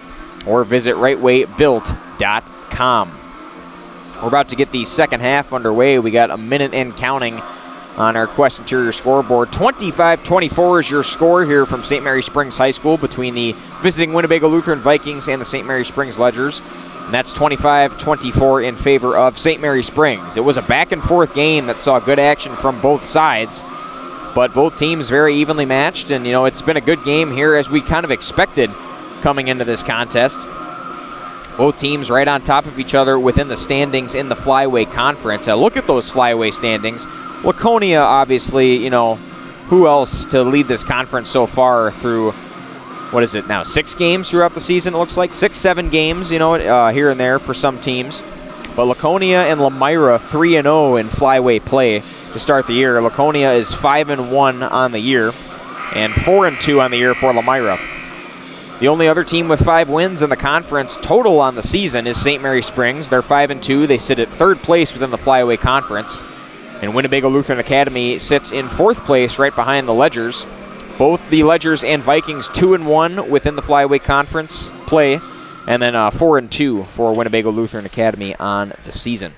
or visit rightwaybuilt.com. We're about to get the second half underway. We got a minute and counting on our Quest Interior scoreboard. 25-24 is your score here from St. Mary Springs High School between the visiting Winnebago Lutheran Vikings and the St. Mary Springs Ledgers. And that's 25-24 in favor of St. Mary Springs. It was a back-and-forth game that saw good action from both sides, but both teams very evenly matched, and it's been a good game here as we kind of expected coming into this contest. Both teams right on top of each other within the standings in the Flyway Conference. Look at those Flyway standings. Laconia, obviously, who else to lead this conference so far through, what is it now, 6 games throughout the season, it looks like? 6-7 games, here and there for some teams. But Laconia and Lamira 3-0 in Flyway play to start the year. Laconia is 5-1 on the year and 4-2 on the year for Lamira. The only other team with 5 wins in the conference total on the season is St. Mary Springs. They're 5-2. They sit at 3rd place within the Flyway Conference. And Winnebago Lutheran Academy sits in 4th place right behind the Ledgers. Both the Ledgers and Vikings 2-1 within the Flyway Conference play, and then 4-2 for Winnebago Lutheran Academy on the season.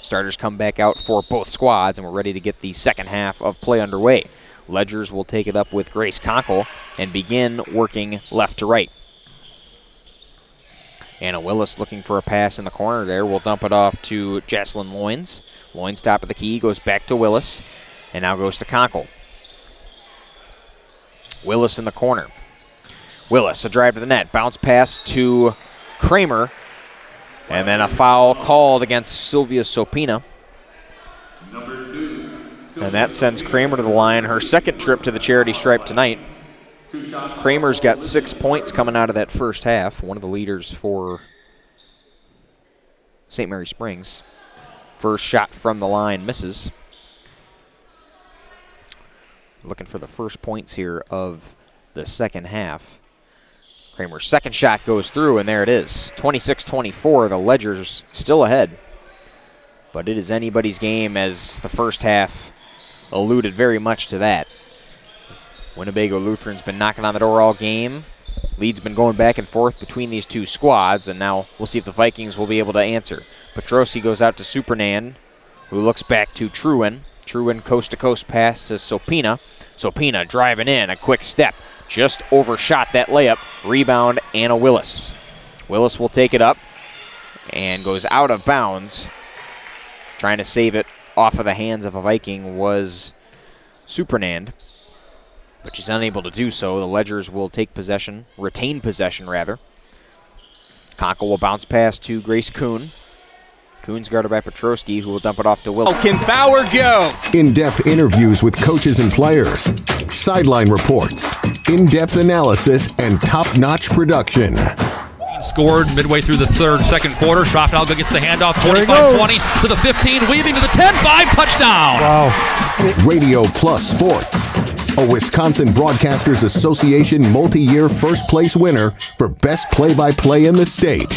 Starters come back out for both squads, and we're ready to get the second half of play underway. Ledgers will take it up with Grace Conkle and begin working left to right. Anna Willis looking for a pass in the corner there. Will dump it off to Jocelyn Loins. Loins top of the key, goes back to Willis, and now goes to Conkle. Willis in the corner. Willis, a drive to the net. Bounce pass to Kramer. And then a foul called against Sylvia Sopina. And that sends Kramer to the line. Her second trip to the charity stripe tonight. Kramer's got 6 points coming out of that first half. One of the leaders for St. Mary Springs. First shot from the line misses. Looking for the first points here of the second half. Kramer's second shot goes through, and there it is. 26-24, the Ledgers still ahead. But it is anybody's game, as the first half alluded very much to that. Winnebago Lutheran's been knocking on the door all game. Lead's been going back and forth between these two squads, and now we'll see if the Vikings will be able to answer. Petrosi goes out to Supernan, who looks back to Truin. Truin coast-to-coast pass to Sopina. Sopina driving in, a quick step. Just overshot that layup. Rebound, Anna Willis. Willis will take it up and goes out of bounds. Trying to save it off of the hands of a Viking was Supernand, but she's unable to do so. The Ledgers will take possession, retain possession rather. Conkle will bounce pass to Grace Kuhn. Kuhn's guarded by Petrosky, who will dump it off to Willis. Can Bauer go? In-depth interviews with coaches and players, sideline reports, in-depth analysis, and top-notch production. Scored midway through the second quarter. Schroffenalga gets the handoff, 25-20 to the 15, weaving to the 10-5 touchdown. Wow. Radio Plus Sports. a Wisconsin Broadcasters Association multi-year first place winner for best play-by-play in the state.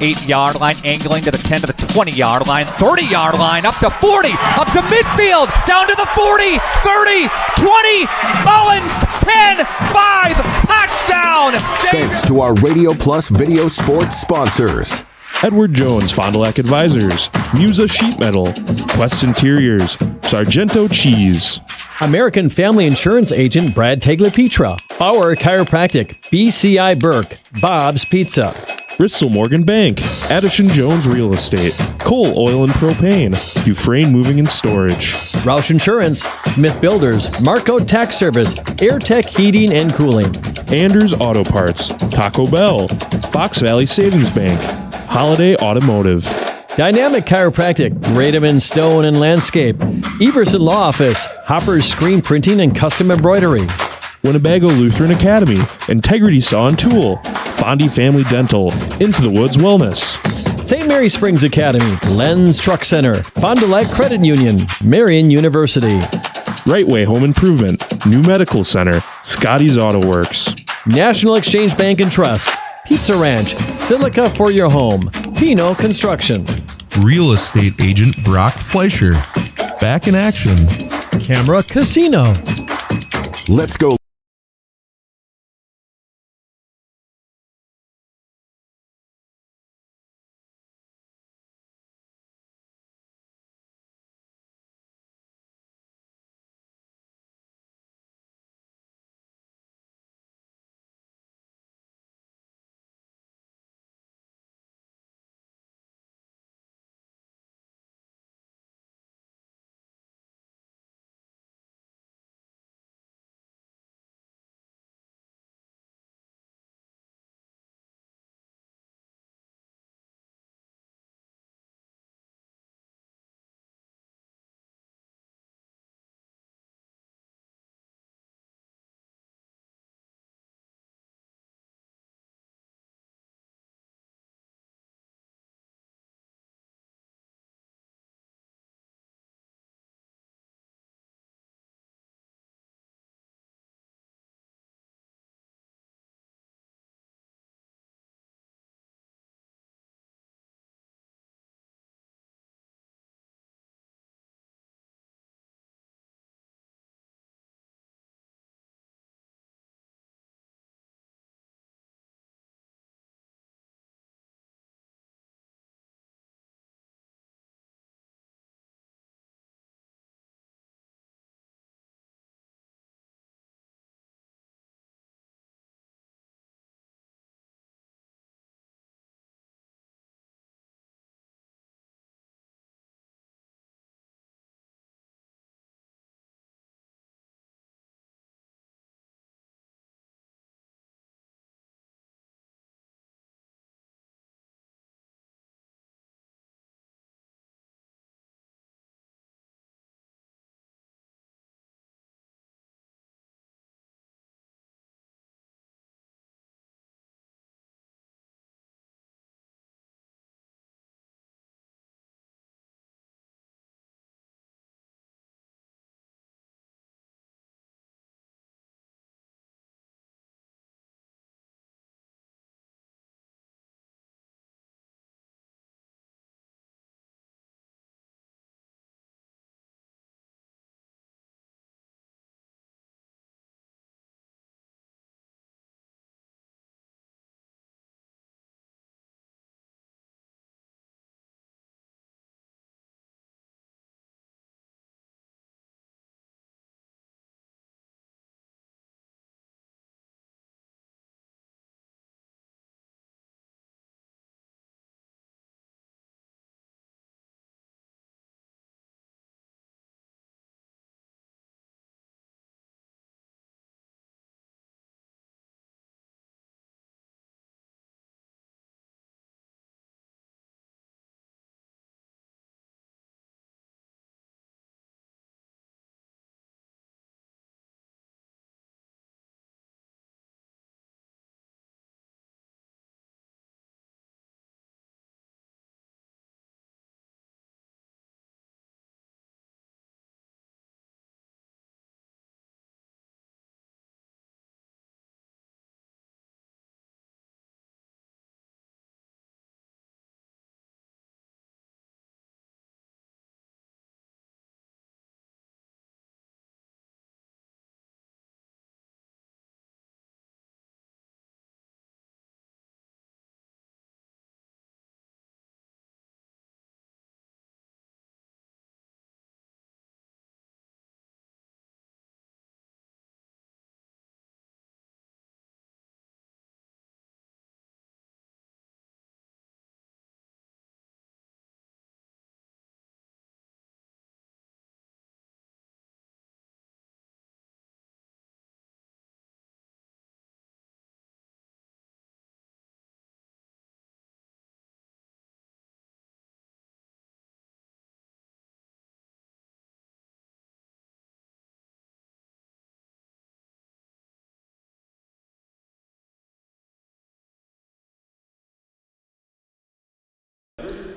8-yard line, angling to the 10 to the 20-yard line, 30-yard line, up to 40, up to midfield, down to the 40, 30, 20, Mullins, 10, 5, touchdown! Thanks to our Radio Plus Video Sports sponsors. Edward Jones Fond du Lac Advisors, Musa Sheet Metal, Quest Interiors, Sargento Cheese, American Family Insurance Agent Brad Tagliapietra, Bauer Chiropractic, BCI Burke, Bob's Pizza, Bristol Morgan Bank, Addison Jones Real Estate, Cole Oil and Propane, Dufresne Moving and Storage, Roush Insurance, Smith Builders, Marco Tax Service, AirTech Heating and Cooling, Anders Auto Parts, Taco Bell, Fox Valley Savings Bank, Holiday Automotive, Dynamic Chiropractic, Rademan Stone and Landscape, Everson Law Office, Hopper's Screen Printing and Custom Embroidery, Winnebago Lutheran Academy, Integrity Saw and Tool, Fondy Family Dental, Into the Woods Wellness, St. Mary Springs Academy, Lens Truck Center, Fond du Lac Credit Union, Marion University, Right Way Home Improvement, New Medical Center, Scotty's Auto Works, National Exchange Bank and Trust, Pizza Ranch, Silica for your home, Pino Construction, Real Estate Agent Brock Fleischer, Back in Action, Camera Casino. Let's go.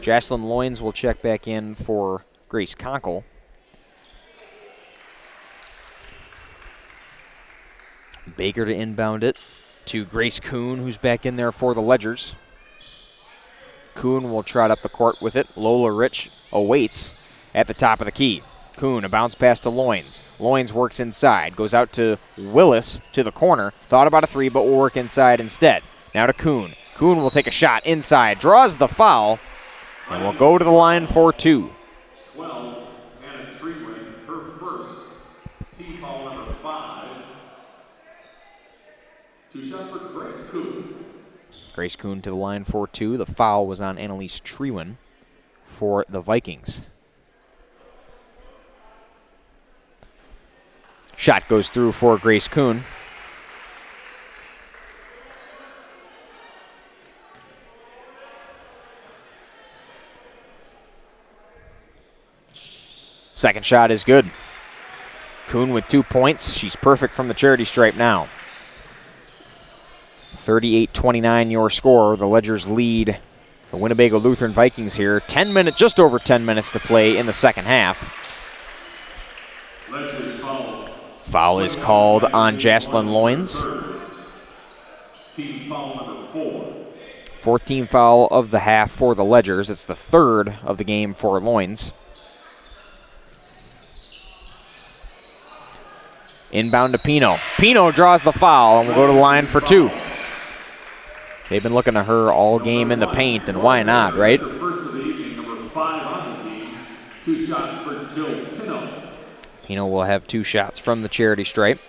Jocelyn Loynes will check back in for Grace Conkle. Baker to inbound it to Grace Kuhn, who's back in there for the Ledgers. Kuhn will trot up the court with it. Lola Rich awaits at the top of the key. Kuhn, a bounce pass to Loynes. Loynes works inside, goes out to Willis to the corner. Thought about a three, but will work inside instead. Now to Kuhn. Kuhn will take a shot inside, draws the foul, and will go to the line for two. 12, Hannah Treewin, her first. Team foul number 5. 2 shots for Grace Kuhn. Grace Kuhn to the line for two. The foul was on Annalise Treewin for the Vikings. Shot goes through for Grace Kuhn. Second shot is good. Kuhn with 2 points. She's perfect from the charity stripe now. 38-29 your score. The Ledgers lead the Winnebago Lutheran Vikings here. Just over 10 minutes to play in the second half. Foul is called on Jocelyn Loynes. Team foul number 4. Fourth team foul of the half for the Ledgers. It's the third of the game for Loynes. Inbound to Pino. Pino draws the foul and will go to the line for two. They've been looking to her all game in the paint, and why not, right? First of the evening, number 5 on the team. 2 shots for Jill Pino. Pino will have 2 shots from the charity stripe.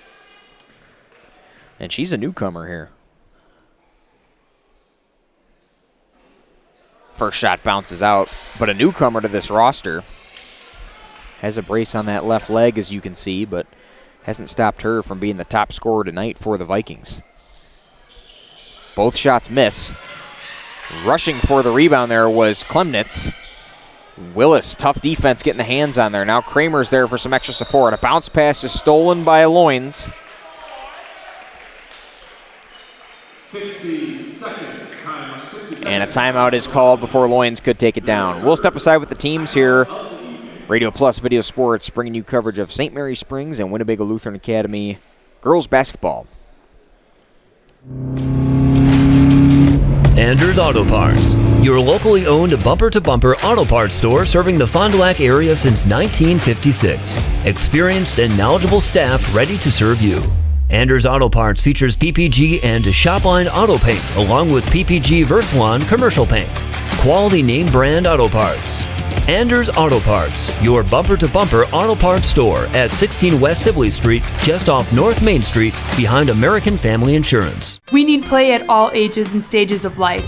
And she's a newcomer here. First shot bounces out, but a newcomer to this roster. Has a brace on that left leg, as you can see, but hasn't stopped her from being the top scorer tonight for the Vikings. Both shots miss. Rushing for the rebound there was Klemnitz. Willis, tough defense getting the hands on there. Now Kramer's there for some extra support. A bounce pass is stolen by Loynes. 60 seconds. And a timeout is called before Loynes could take it down. We'll step aside with the teams here. Radio Plus Video Sports bringing you coverage of St. Mary Springs and Winnebago Lutheran Academy girls basketball. Anders Auto Parts, your locally owned bumper-to-bumper auto parts store serving the Fond du Lac area since 1956. Experienced and knowledgeable staff ready to serve you. Anders Auto Parts features PPG and Shopline Auto Paint, along with PPG Versalon Commercial Paint. Quality name brand auto parts. Anders Auto Parts, your bumper-to-bumper auto parts store at 16 West Sibley Street, just off North Main Street, behind American Family Insurance. We need play at all ages and stages of life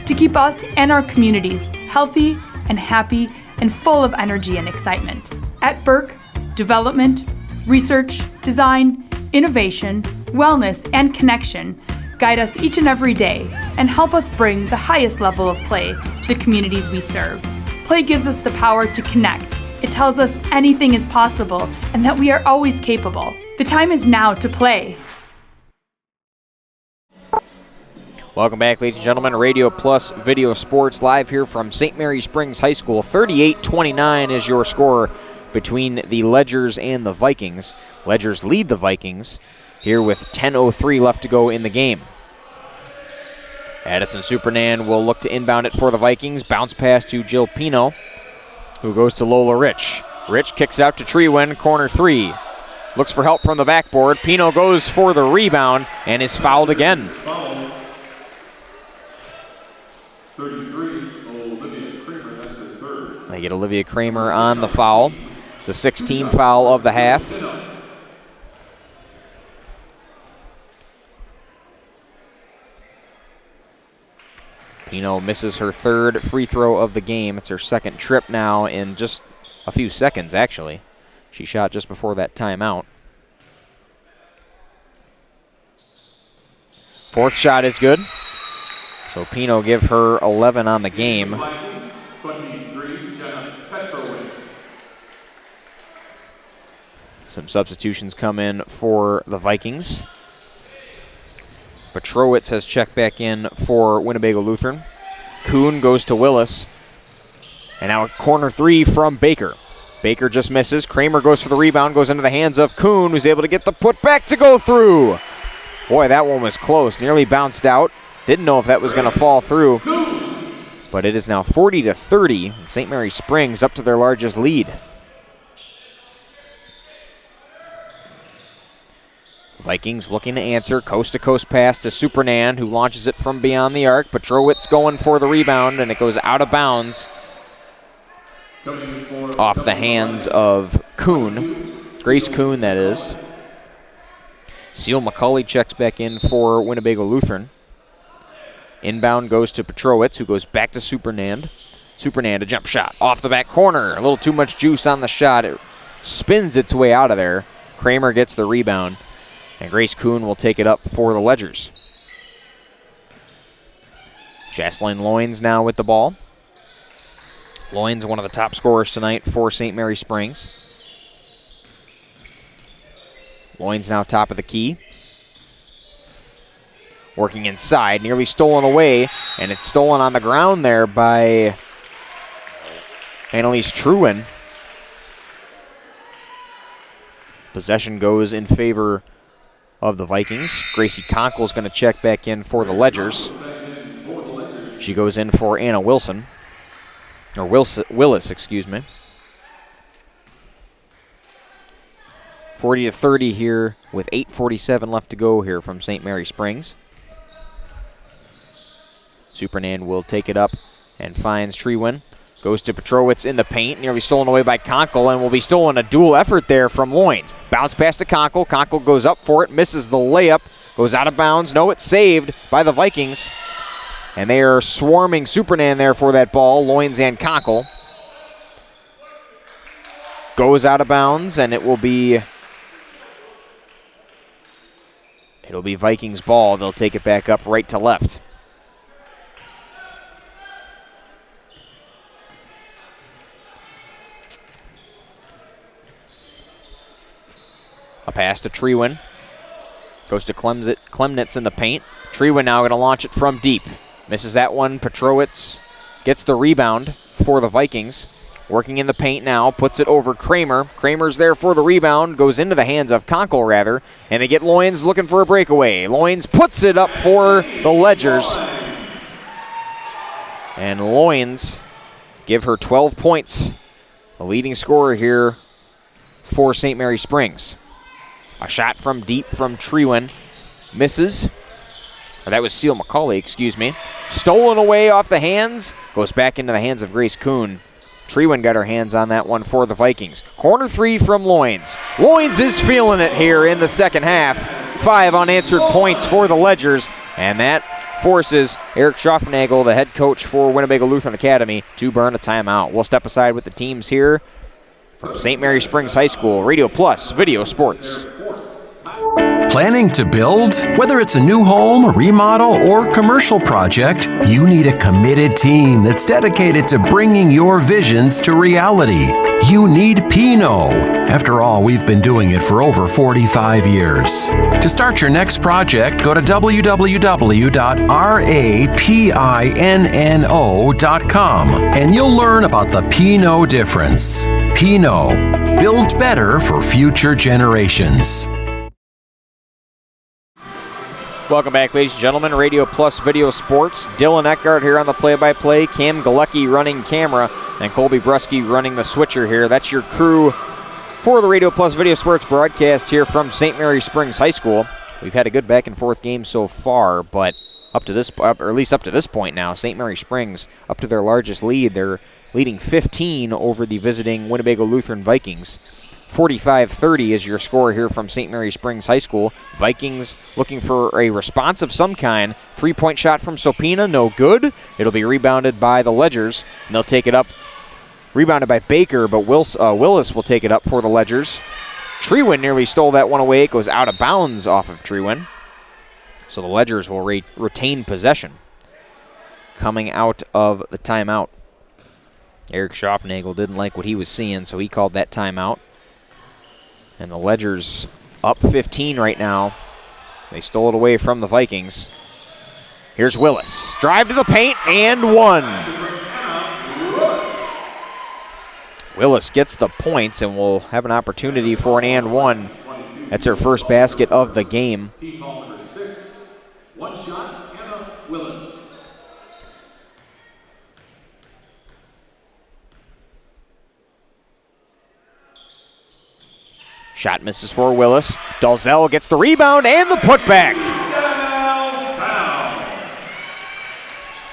to keep us and our communities healthy and happy and full of energy and excitement. At Burke, development, research, design, innovation, wellness, and connection guide us each and every day and help us bring the highest level of play to the communities we serve. Play gives us the power to connect. It tells us anything is possible and that we are always capable. The time is now to play. Welcome back, ladies and gentlemen. Radio Plus Video Sports live here from St. Mary Springs High School. 38-29 is your score between the Ledgers and the Vikings. Ledgers lead the Vikings here with 10:03 left to go in the game. Addison Supernan will look to inbound it for the Vikings. Bounce pass to Jill Pino, who goes to Lola Rich. Rich kicks it out to Treewin, corner three. Looks for help from the backboard. Pino goes for the rebound and is fouled again. 33, Olivia Kramer, that's her third. They get Olivia Kramer on the foul. It's a 6-team foul of the half. Pino misses her third free throw of the game. It's her second trip now in just a few seconds, actually. She shot just before that timeout. Fourth shot is good. So Pino give her 11 on the game. 23, Jenna Petrowitz. Some substitutions come in for the Vikings. Petrowitz has checked back in for Winnebago Lutheran. Kuhn goes to Willis. And now a corner three from Baker. Baker just misses. Kramer goes for the rebound, goes into the hands of Kuhn, who's able to get the putback to go through. Boy, that one was close. Nearly bounced out. Didn't know if that was going to fall through. But it is now 40-30. St. Mary Springs up to their largest lead. Vikings looking to answer. Coast-to-coast pass to Supernand, who launches it from beyond the arc. Petrowitz going for the rebound, and it goes out of bounds off the hands of Kuhn. Grace Kuhn, that is. Seal McCauley checks back in for Winnebago Lutheran. Inbound goes to Petrowitz, who goes back to Supernand. Supernand, a jump shot off the back corner. A little too much juice on the shot. It spins its way out of there. Kramer gets the rebound, and Grace Kuhn will take it up for the Ledgers. Jocelyn Loynes now with the ball. Loynes, one of the top scorers tonight for St. Mary Springs. Loynes now top of the key. Working inside, nearly stolen away, and it's stolen on the ground there by Annalise Truin. Possession goes in favor of the Vikings. Gracie Conkle's going to check back in for the Ledgers. She goes in for Anna Willis, excuse me. 40-30 here with 8:47 left to go here from St. Mary Springs. Supernand will take it up and finds Trewin. Goes to Petrowitz in the paint, nearly stolen away by Conkle, and will be stolen. A dual effort there from Loynes. Bounce pass to Conkle. Conkle goes up for it, misses the layup, goes out of bounds. No, it's saved by the Vikings. And they are swarming Supernand there for that ball, Loynes and Conkle. Goes out of bounds, and it'll be Vikings ball. They'll take it back up right to left. A pass to Trewin. Goes to Klemnitz in the paint. Trewin now going to launch it from deep. Misses that one. Petrowitz gets the rebound for the Vikings. Working in the paint now. Puts it over Kramer. Kramer's there for the rebound. Goes into the hands of Conkle, rather. And they get Loynes looking for a breakaway. Loynes puts it up for the Ledgers. And Loynes give her 12 points. The leading scorer here for St. Mary Springs. A shot from deep from Trewin. Misses. Or that was Seal McCauley, excuse me. Stolen away off the hands. Goes back into the hands of Grace Kuhn. Trewin got her hands on that one for the Vikings. Corner three from Loynes. Loynes is feeling it here in the second half. 5 unanswered points for the Ledgers. And that forces Eric Schaffnagel, the head coach for Winnebago Lutheran Academy, to burn a timeout. We'll step aside with the teams here from St. Mary Springs High School, Radio Plus Video Sports. Planning to build? Whether it's a new home, remodel, or commercial project, you need a committed team that's dedicated to bringing your visions to reality. You need Pino. After all, we've been doing it for over 45 years. To start your next project, go to www.rapinno.com and you'll learn about the Pino difference. Pino. Build better for future generations. Welcome back, ladies and gentlemen. Radio Plus Video Sports. Dylan Eckert here on the play-by-play. Cam Galecki running camera, and Colby Brusky running the switcher here. That's your crew for the Radio Plus Video Sports broadcast here from St. Mary Springs High School. We've had a good back-and-forth game so far, but up to this point now, St. Mary Springs up to their largest lead. They're leading 15 over the visiting Winnebago Lutheran Vikings. 45-30 is your score here from St. Mary Springs High School. Vikings looking for a response of some kind. 3-point shot from Sopina, no good. It'll be rebounded by the Ledgers, and they'll take it up. Rebounded by Baker, but Willis will take it up for the Ledgers. Trewin nearly stole that one away. It goes out of bounds off of Trewin. So the Ledgers will retain possession coming out of the timeout. Eric Schaffnagel didn't like what he was seeing, so he called that timeout. And the Ledgers up 15 right now. They stole it away from the Vikings. Here's Willis. Drive to the paint and one. Willis gets the points and will have an opportunity for an and one. That's her first basket of the game. Team foul number 6, one shot, Anna Willis. Shot misses for Willis. Dalzell gets the rebound and the putback.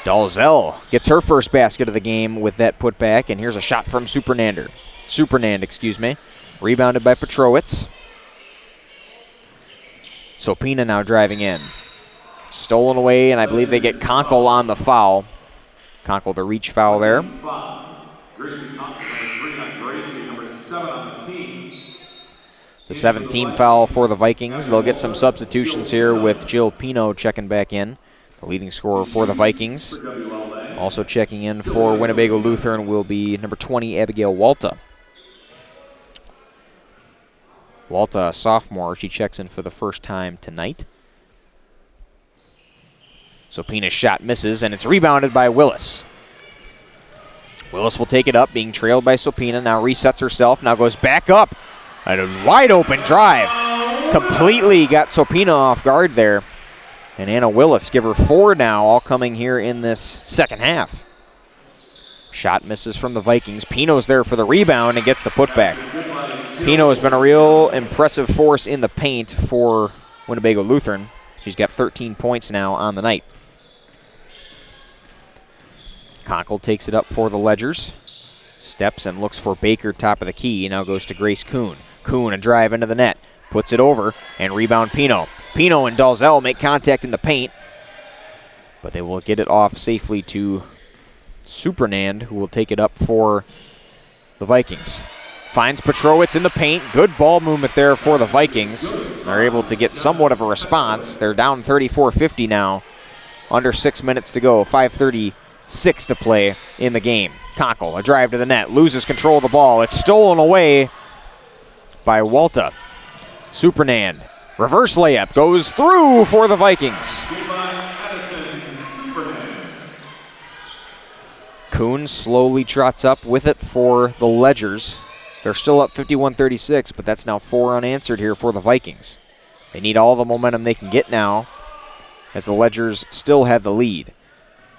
Dalzell gets her first basket of the game with that putback, and here's a shot from Supernand, rebounded by Petrowitz. Sopina now driving in. Stolen away, and I believe they get Conkle on the foul. Conkle the reach foul there. Gracie Conkle, number 3 on Gracie, number 7 on the team. The 7th team foul for the Vikings. They'll get some substitutions here with Jill Pino checking back in, the leading scorer for the Vikings. Also checking in for Winnebago Lutheran will be number 20, Abigail Walta. Walta, a sophomore, she checks in for the first time tonight. Sopina's shot misses, and it's rebounded by Willis. Willis will take it up, being trailed by Sopina. Now resets herself, now goes back up. A wide open drive. Completely got Sopina off guard there. And Anna Willis, give her 4 now, all coming here in this second half. Shot misses from the Vikings. Pino's there for the rebound and gets the putback. Pino has been a real impressive force in the paint for Winnebago Lutheran. She's got 13 points now on the night. Conkle takes it up for the Ledgers. Steps and looks for Baker, top of the key. Now goes to Grace Kuhn. Kuhn, a drive into the net. Puts it over and rebound Pino. Pino and Dalzell make contact in the paint, but they will get it off safely to Supernand, who will take it up for the Vikings. Finds Petrowitz in the paint. Good ball movement there for the Vikings. They're able to get somewhat of a response. They're down 34-50 now. Under 6 minutes to go. 5:36 to play in the game. Conkle, a drive to the net. Loses control of the ball. It's stolen away by Walta. Supernand. Reverse layup. Goes through for the Vikings. Kuhn slowly trots up with it for the Ledgers. They're still up 51-36, but that's now 4 unanswered here for the Vikings. They need all the momentum they can get now, as the Ledgers still have the lead.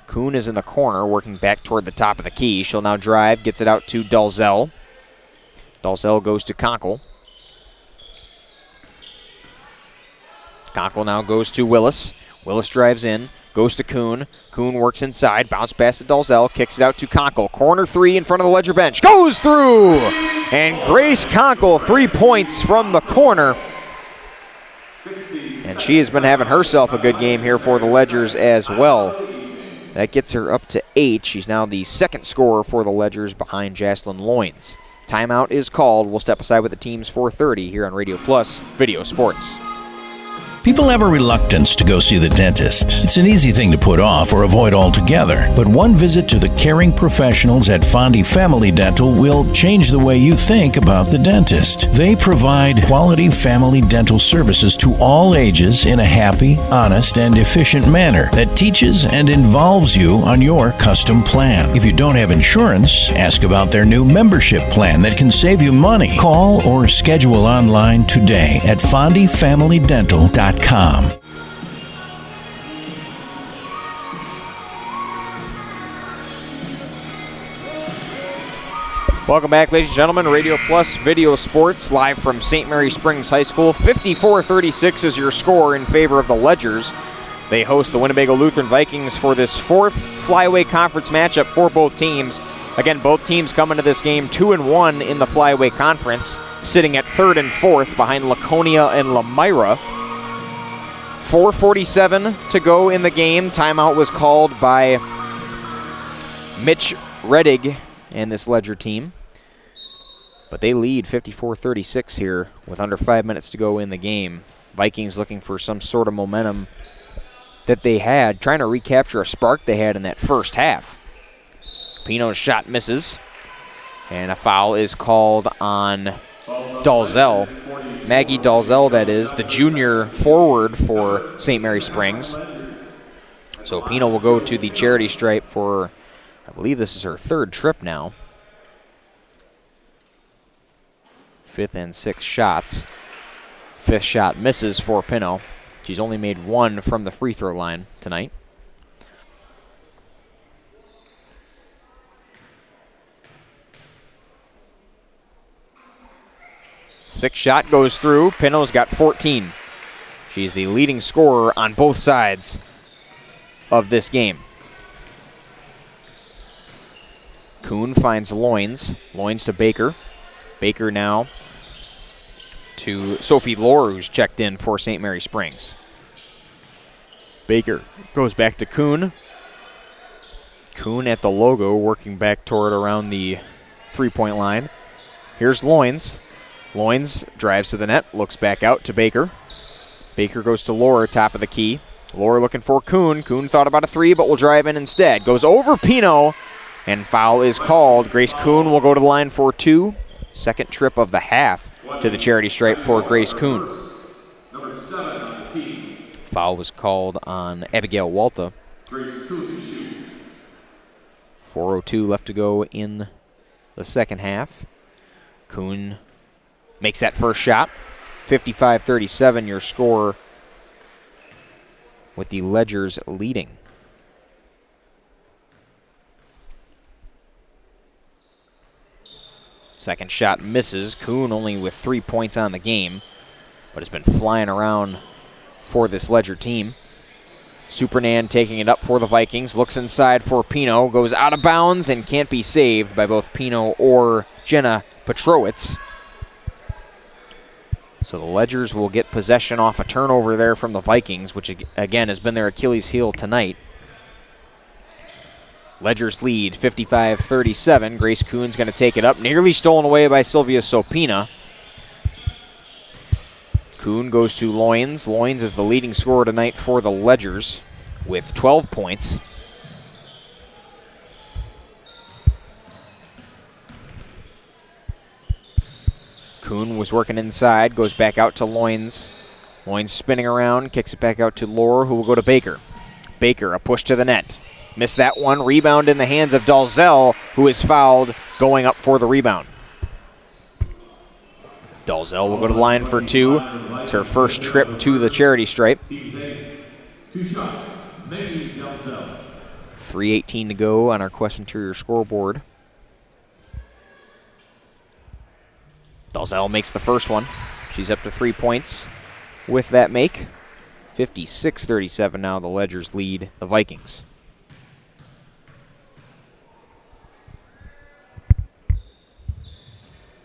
Kuhn is in the corner, working back toward the top of the key. She'll now drive, gets it out to Dalzell. Dalzell goes to Conkle. Conkle now goes to Willis. Willis drives in, goes to Kuhn. Kuhn works inside, bounce pass to Dalzell, kicks it out to Conkle. Corner 3 in front of the Ledger bench. Goes through! And Grace Conkle, 3 points from the corner. And she has been having herself a good game here for the Ledgers as well. That gets her up to 8. She's now the second scorer for the Ledgers behind Jaslyn Loins. Timeout is called. We'll step aside with the team's 4:30 here on Radio Plus Video Sports. People have a reluctance to go see the dentist. It's an easy thing to put off or avoid altogether. But one visit to the caring professionals at Fondi Family Dental will change the way you think about the dentist. They provide quality family dental services to all ages in a happy, honest, and efficient manner that teaches and involves you on your custom plan. If you don't have insurance, ask about their new membership plan that can save you money. Call or schedule online today at FondiFamilyDental.com. Welcome back, ladies and gentlemen. Radio Plus Video Sports, live from St. Mary Springs High School. 54-36 is your score in favor of the Ledgers. They host the Winnebago Lutheran Vikings for this 4th Flyaway Conference matchup for both teams. Again, both teams come into this game 2-1 in the Flyaway Conference, sitting at 3rd and 4th behind Laconia and Lamira. 4:47 to go in the game. Timeout was called by Mitch Reddig and this Ledger team. But they lead 54-36 here with under 5 minutes to go in the game. Vikings looking for some sort of momentum that they had, trying to recapture a spark they had in that first half. Pino's shot misses, and a foul is called on Dalzell. Maggie Dalzell, that is, the junior forward for St. Mary Springs. So Pino will go to the charity stripe for, I believe this is her 3rd trip now. Fifth and sixth shots. Fifth shot misses for Pino. She's only made one from the free throw line tonight. Sixth shot goes through. Pino's got 14. She's the leading scorer on both sides of this game. Kuhn finds Loins. Loins to Baker. Baker now to Sophie Lohr, who's checked in for St. Mary Springs. Baker goes back to Kuhn. Kuhn at the logo, working back toward around the three-point line. Here's Loins. Loins drives to the net, looks back out to Baker. Baker goes to Lohr, top of the key. Lohr looking for Kuhn. Kuhn thought about a three, but will drive in instead. Goes over Pino, and foul is called. Grace Kuhn will go to the line for two. Second trip of the half to the charity stripe for Grace Kuhn. Number 7 on the team. Foul was called on Abigail Walta. Grace Kuhn to shoot. 4:02 left to go in the second half. Kuhn makes that first shot. 55-37 your score, with the Ledgers leading. Second shot misses. Kuhn only with 3 points on the game, but has been flying around for this Ledger team. Supernan taking it up for the Vikings. Looks inside for Pino. Goes out of bounds and can't be saved by both Pino or Jenna Petrowitz. So the Ledgers will get possession off a turnover there from the Vikings, which again has been their Achilles heel tonight. Ledgers lead 55-37. Grace Kuhn's going to take it up. Nearly stolen away by Sylvia Sopina. Kuhn goes to Loins. Loins is the leading scorer tonight for the Ledgers with 12 points. Kuhn was working inside, goes back out to Loins. Loins spinning around, kicks it back out to Lohr, who will go to Baker. Baker, a push to the net. Missed that one. Rebound in the hands of Dalzell, who is fouled going up for the rebound. Dalzell will go to the line for two. It's her first trip to the charity stripe. 2 shots. Maggie Dalzell. 3:18 to go on our Quest Interior scoreboard. Dalzell makes the first one. She's up to 3 points with that make. 56-37 now the Ledgers lead the Vikings.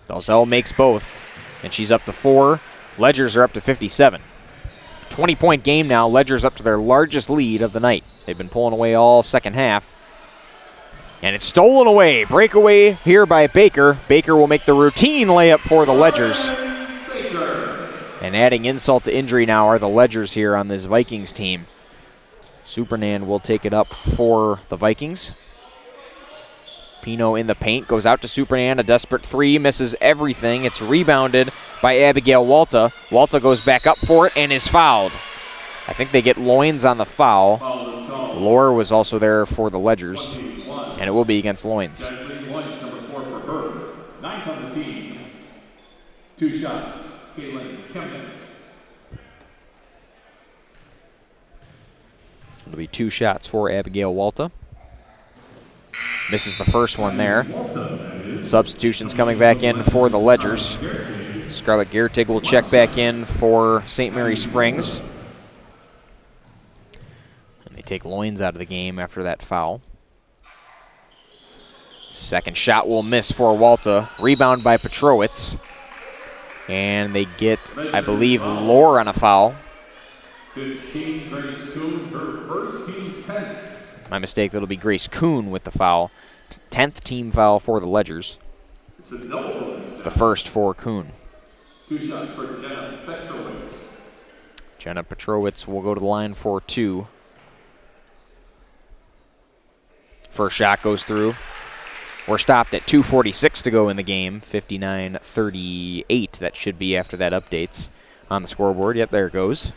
Dalzell makes both, and she's up to 4. Ledgers are up to 57. 20-point game now. Ledgers up to their largest lead of the night. They've been pulling away all second half. And it's stolen away. Breakaway here by Baker. Baker will make the routine layup for the Ledgers. And adding insult to injury now are the Ledgers here on this Vikings team. Supernan will take it up for the Vikings. Pino in the paint, goes out to Supernan, a desperate three, misses everything. It's rebounded by Abigail Walta. Walta goes back up for it and is fouled. I think they get Loins on the foul. Lohr was also there for the Ledgers, and it will be against Loins. Loins, number 4 for her. 9th on the team. 2 shots. Caitlin Chemnitz. It'll be 2 shots for Abigail Walta. Misses the first one there. Substitutions coming back in for the Ledgers. Scarlett Gertig will check back in for St. Mary Springs. And they take Loins out of the game after that foul. Second shot will miss for Walta. Rebound by Petrowitz. And they get, I believe, Lohr on a foul. 15, Grace Kuhn, her first team's 10th. My mistake, that'll be Grace Kuhn with the foul. 10th team foul for the Ledgers. It's a double. It's the first for Kuhn. 2 shots for Jenna Petrowitz. Jenna Petrowitz will go to the line for 2. First shot goes through. We're stopped at 2:46 to go in the game. 59-38, that should be after that updates on the scoreboard. Yep, there it goes.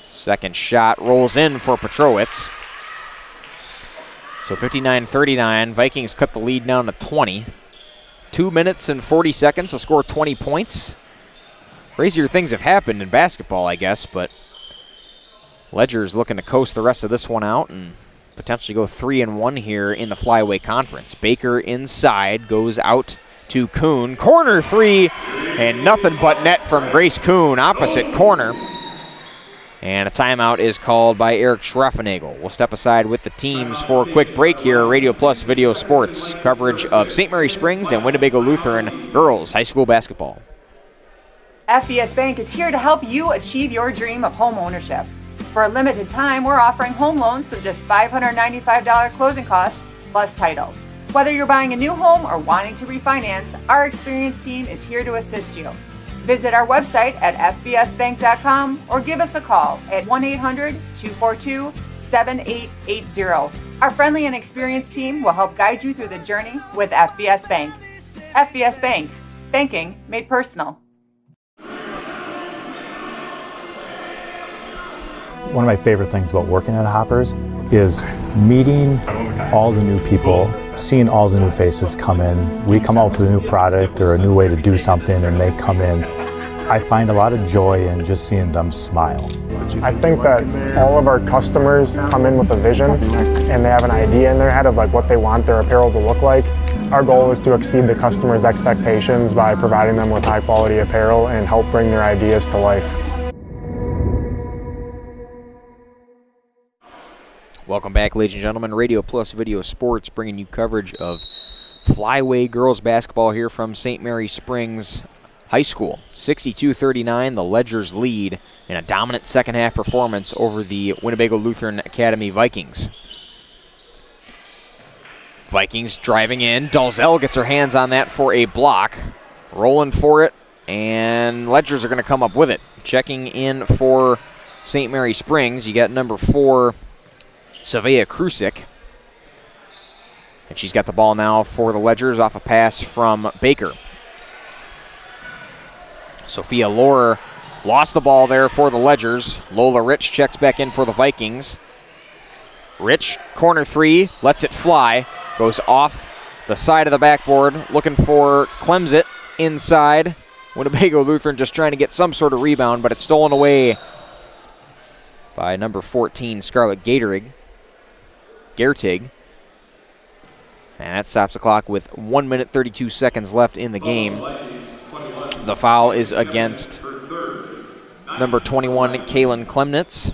Second shot rolls in for Petrowitz. So 59-39, Vikings cut the lead down to 20. 2 minutes and 40 seconds to score 20 points. Crazier things have happened in basketball, I guess, but Ledger's looking to coast the rest of this one out and potentially go 3-1 here in the Flyway Conference. Baker inside, goes out to Kuhn. Corner three, and nothing but net from Grace Kuhn, opposite corner. And a timeout is called by Eric Schraffenagel. We'll step aside with the teams for a quick break here. Radio Plus Video Sports coverage of St. Mary Springs and Winnebago Lutheran girls high school basketball. FBS Bank is here to help you achieve your dream of home ownership. For a limited time, we're offering home loans with just $595 closing costs plus title. Whether you're buying a new home or wanting to refinance, our experienced team is here to assist you. Visit our website at fbsbank.com or give us a call at 1-800-242-7880. Our friendly and experienced team will help guide you through the journey with FBS Bank. FBS Bank, banking made personal. One of my favorite things about working at Hoppers is meeting all the new people, seeing all the new faces come in. We come out with a new product or a new way to do something and they come in. I find a lot of joy in just seeing them smile. I think that all of our customers come in with a vision and they have an idea in their head of like what they want their apparel to look like. Our goal is to exceed the customer's expectations by providing them with high quality apparel and help bring their ideas to life. Welcome back, ladies and gentlemen. Radio Plus Video Sports bringing you coverage of Flyway girls basketball here from St. Mary Springs High School. 62-39, the Ledgers lead in a dominant second half performance over the Winnebago Lutheran Academy Vikings. Vikings driving in. Dalzell gets her hands on that for a block. Rolling for it, and Ledgers are going to come up with it. Checking in for St. Mary Springs, you got number 4, Savea Krusik. And she's got the ball now for the Ledgers off a pass from Baker. Sophia Lohr lost the ball there for the Ledgers. Lola Rich checks back in for the Vikings. Rich, corner three, lets it fly. Goes off the side of the backboard, looking for Clemsit inside. Winnebago Lutheran just trying to get some sort of rebound, but it's stolen away by number 14, Scarlett Gertig. And that stops the clock with 1 minute 32 seconds left in the game. The foul is against number 21, Kaylin Klemnitz.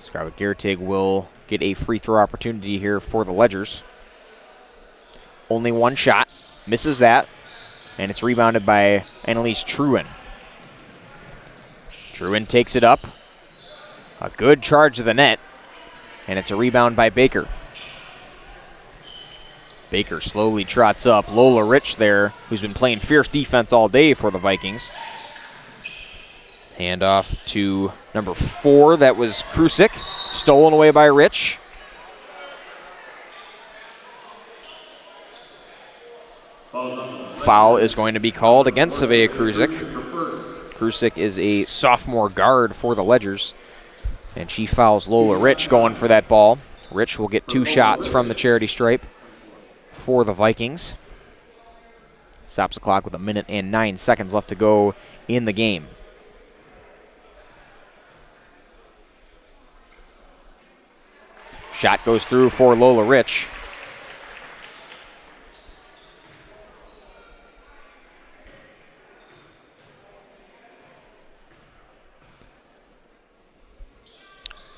Scarlett Gertig will get a free throw opportunity here for the Ledgers. Only one shot, misses that, and it's rebounded by Annalise Truen. Truen takes it up. A good charge to the net, and it's a rebound by Baker. Baker slowly trots up. Lola Rich there, who's been playing fierce defense all day for the Vikings. Hand off to number 4, that was Krusik. Stolen away by Rich. Foul is going to be called against Savea Krusik. Krusik is a sophomore guard for the Ledgers. And she fouls Lola Rich going for that ball. Rich will get 2 shots from the charity stripe for the Vikings. Stops the clock with 1 minute and 9 seconds left to go in the game. Shot goes through for Lola Rich.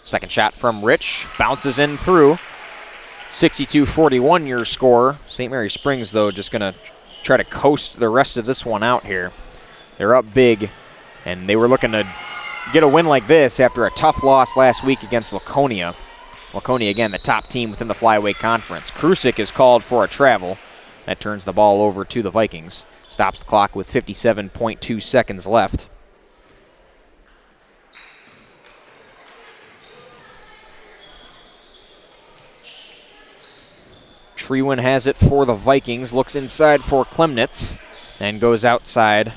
Second shot from Rich, bounces in through. 62-41 your score. St. Mary Springs, though, just going to try to coast the rest of this one out here. They're up big, and they were looking to get a win like this after a tough loss last week against Laconia. Laconia, again, the top team within the Flyway Conference. Krusik is called for a travel. That turns the ball over to the Vikings. Stops the clock with 57.2 seconds left. Trewin has it for the Vikings, looks inside for Klemnitz, and goes outside.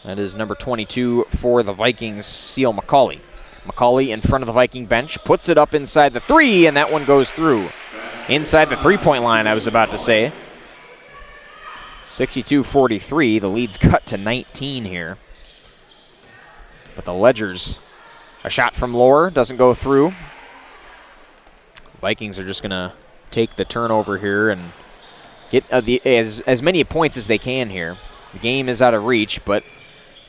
That is number 22 for the Vikings, Seal McCauley. McCauley in front of the Viking bench, puts it up inside the 3, and that one goes through. inside the three-point line, I was about to say. 62-43, the lead's cut to 19 here. But the Ledgers, a shot from Lohr, doesn't go through. Vikings are just going to take the turnover here and get as many points as they can here. The game is out of reach, but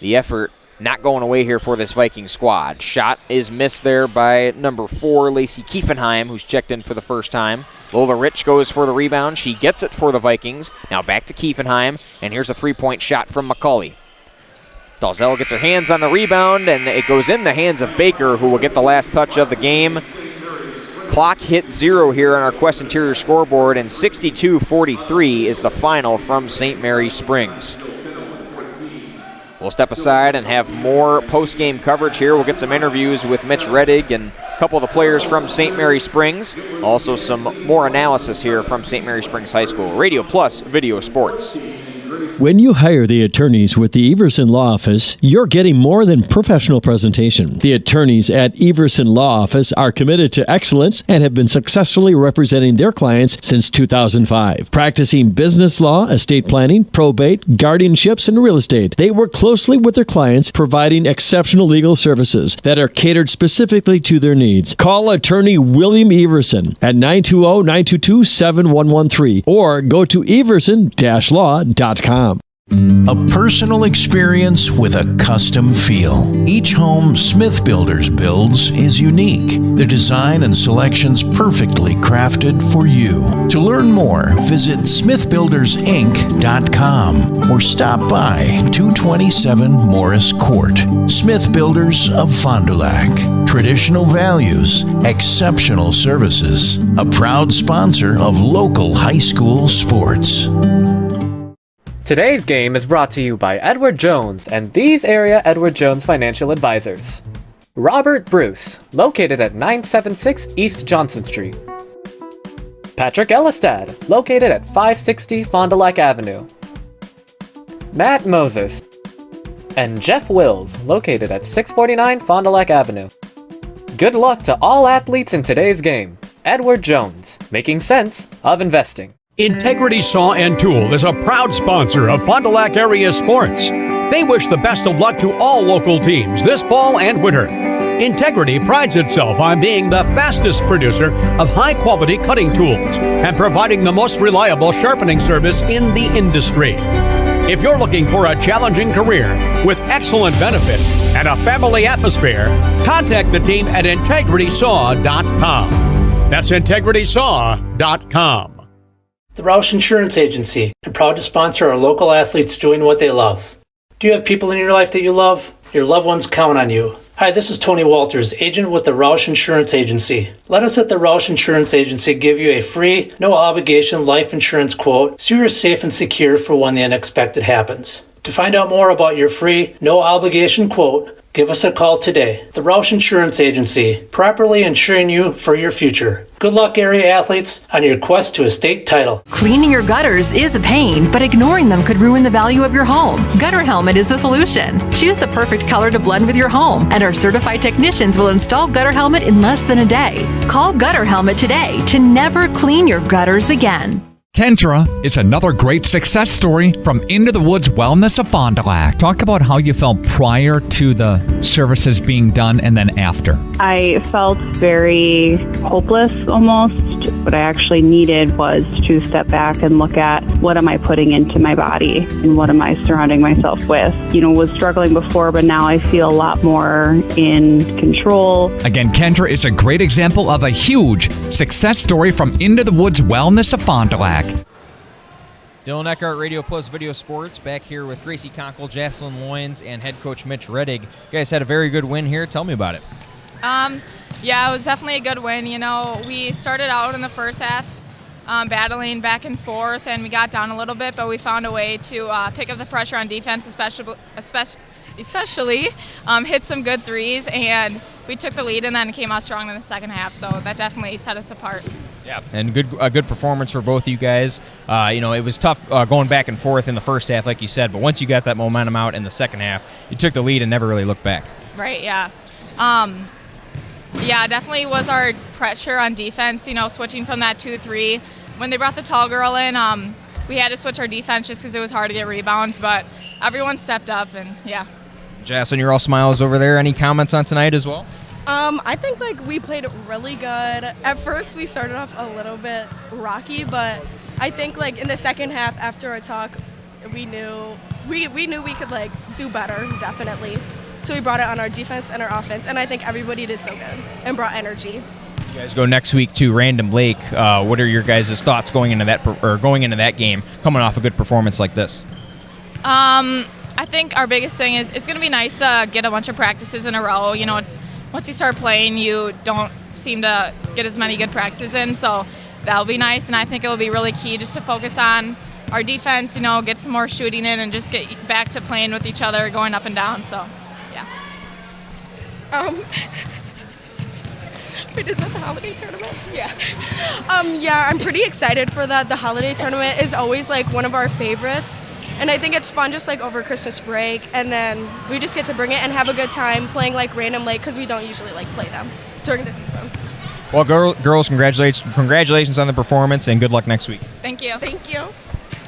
the effort not going away here for this Viking squad. Shot is missed there by number 4, Lacey Kiefenheim, who's checked in for the first time. Lola Rich goes for the rebound. She gets it for the Vikings. Now back to Kiefenheim, and here's a three-point shot from McCauley. Dalzell gets her hands on the rebound, and it goes in the hands of Baker, who will get the last touch of the game. Clock hit 0 here on our Quest Interior scoreboard, and 62-43 is the final from St. Mary Springs. We'll step aside and have more post-game coverage here. We'll get some interviews with Mitch Reddig and a couple of the players from St. Mary Springs. Also some more analysis here from St. Mary Springs High School. Radio Plus Video Sports. When you hire the attorneys with the Everson Law Office, you're getting more than professional presentation. The attorneys at Everson Law Office are committed to excellence and have been successfully representing their clients since 2005. Practicing business law, estate planning, probate, guardianships, and real estate, they work closely with their clients, providing exceptional legal services that are catered specifically to their needs. Call attorney William Everson at 920-922-7113 or go to everson-law.com. A personal experience with a custom feel. Each home Smith Builders builds is unique. Their design and selections perfectly crafted for you. To learn more, visit smithbuildersinc.com or stop by 227 Morris Court. Smith Builders of Fond du Lac. Traditional values, exceptional services. A proud sponsor of local high school sports. Today's game is brought to you by Edward Jones and these area Edward Jones financial advisors. Robert Bruce, located at 976 East Johnson Street. Patrick Ellistad, located at 560 Fond du Lac Avenue. Matt Moses. And Jeff Wills, located at 649 Fond du Lac Avenue. Good luck to all athletes in today's game. Edward Jones, making sense of investing. Integrity Saw and Tool is a proud sponsor of Fond du Lac area sports. They wish the best of luck to all local teams this fall and winter. Integrity prides itself on being the fastest producer of high-quality cutting tools and providing the most reliable sharpening service in the industry. If you're looking for a challenging career with excellent benefits and a family atmosphere, contact the team at integritysaw.com. That's integritysaw.com. The Roush Insurance Agency, and proud to sponsor our local athletes doing what they love. Do you have people in your life that you love? Your loved ones count on you. Hi, this is Tony Walters, agent with the Roush Insurance Agency. Let us at the Roush Insurance Agency give you a free, no-obligation life insurance quote so you're safe and secure for when the unexpected happens. To find out more about your free, no-obligation quote, give us a call today. The Roush Insurance Agency, properly insuring you for your future. Good luck, area athletes, on your quest to a state title. Cleaning your gutters is a pain, but ignoring them could ruin the value of your home. Gutter Helmet is the solution. Choose the perfect color to blend with your home, and our certified technicians will install Gutter Helmet in less than a day. Call Gutter Helmet today to never clean your gutters again. Kendra is another great success story from Into the Woods Wellness of Fond du Lac. Talk about how you felt prior to the services being done and then after. I felt very hopeless almost. What I actually needed was to step back and look at what am I putting into my body and what am I surrounding myself with. Was struggling before, but now I feel a lot more in control. Again, Kendra is a great example of a huge success story from Into the Woods Wellness of Fond du Lac. Dylan Eckhart, Radio Plus Video Sports, back here with Gracie Conkle, Jocelyn Loynes, and head coach Mitch Reddig. You guys had a very good win here. Tell me about it. Yeah, it was definitely a good win. We started out in the first half battling back and forth, and we got down a little bit, but we found a way to pick up the pressure on defense, especially hit some good threes, and we took the lead and then came out strong in the second half, so that definitely set us apart. Yeah, and a good performance for both of you guys. It was tough going back and forth in the first half, like you said, but once you got that momentum out in the second half, you took the lead and never really looked back. Right, yeah. Yeah, definitely was our pressure on defense, switching from that 2-3. When they brought the tall girl in, we had to switch our defense just because it was hard to get rebounds, but everyone stepped up, and yeah. Jaslyn, you're all smiles over there. Any comments on tonight as well? I think we played really good. At first we started off a little bit rocky, but I think in the second half after our talk, we knew we could do better, definitely. So we brought it on our defense and our offense, and I think everybody did so good and brought energy. You guys go next week to Random Lake. What are your guys' thoughts going into that game, coming off a good performance like this? I think our biggest thing is it's going to be nice to get a bunch of practices in a row. Once you start playing, you don't seem to get as many good practices in, so that'll be nice. And I think it'll be really key just to focus on our defense, get some more shooting in and just get back to playing with each other, going up and down. So, yeah. Wait, is that the holiday tournament? Yeah. Yeah, I'm pretty excited for that. The holiday tournament is always one of our favorites. And I think it's fun just over Christmas break, and then we just get to bring it and have a good time playing Random Lake because we don't usually play them during the season. Well, girls, congratulations on the performance, and good luck next week. Thank you. Thank you.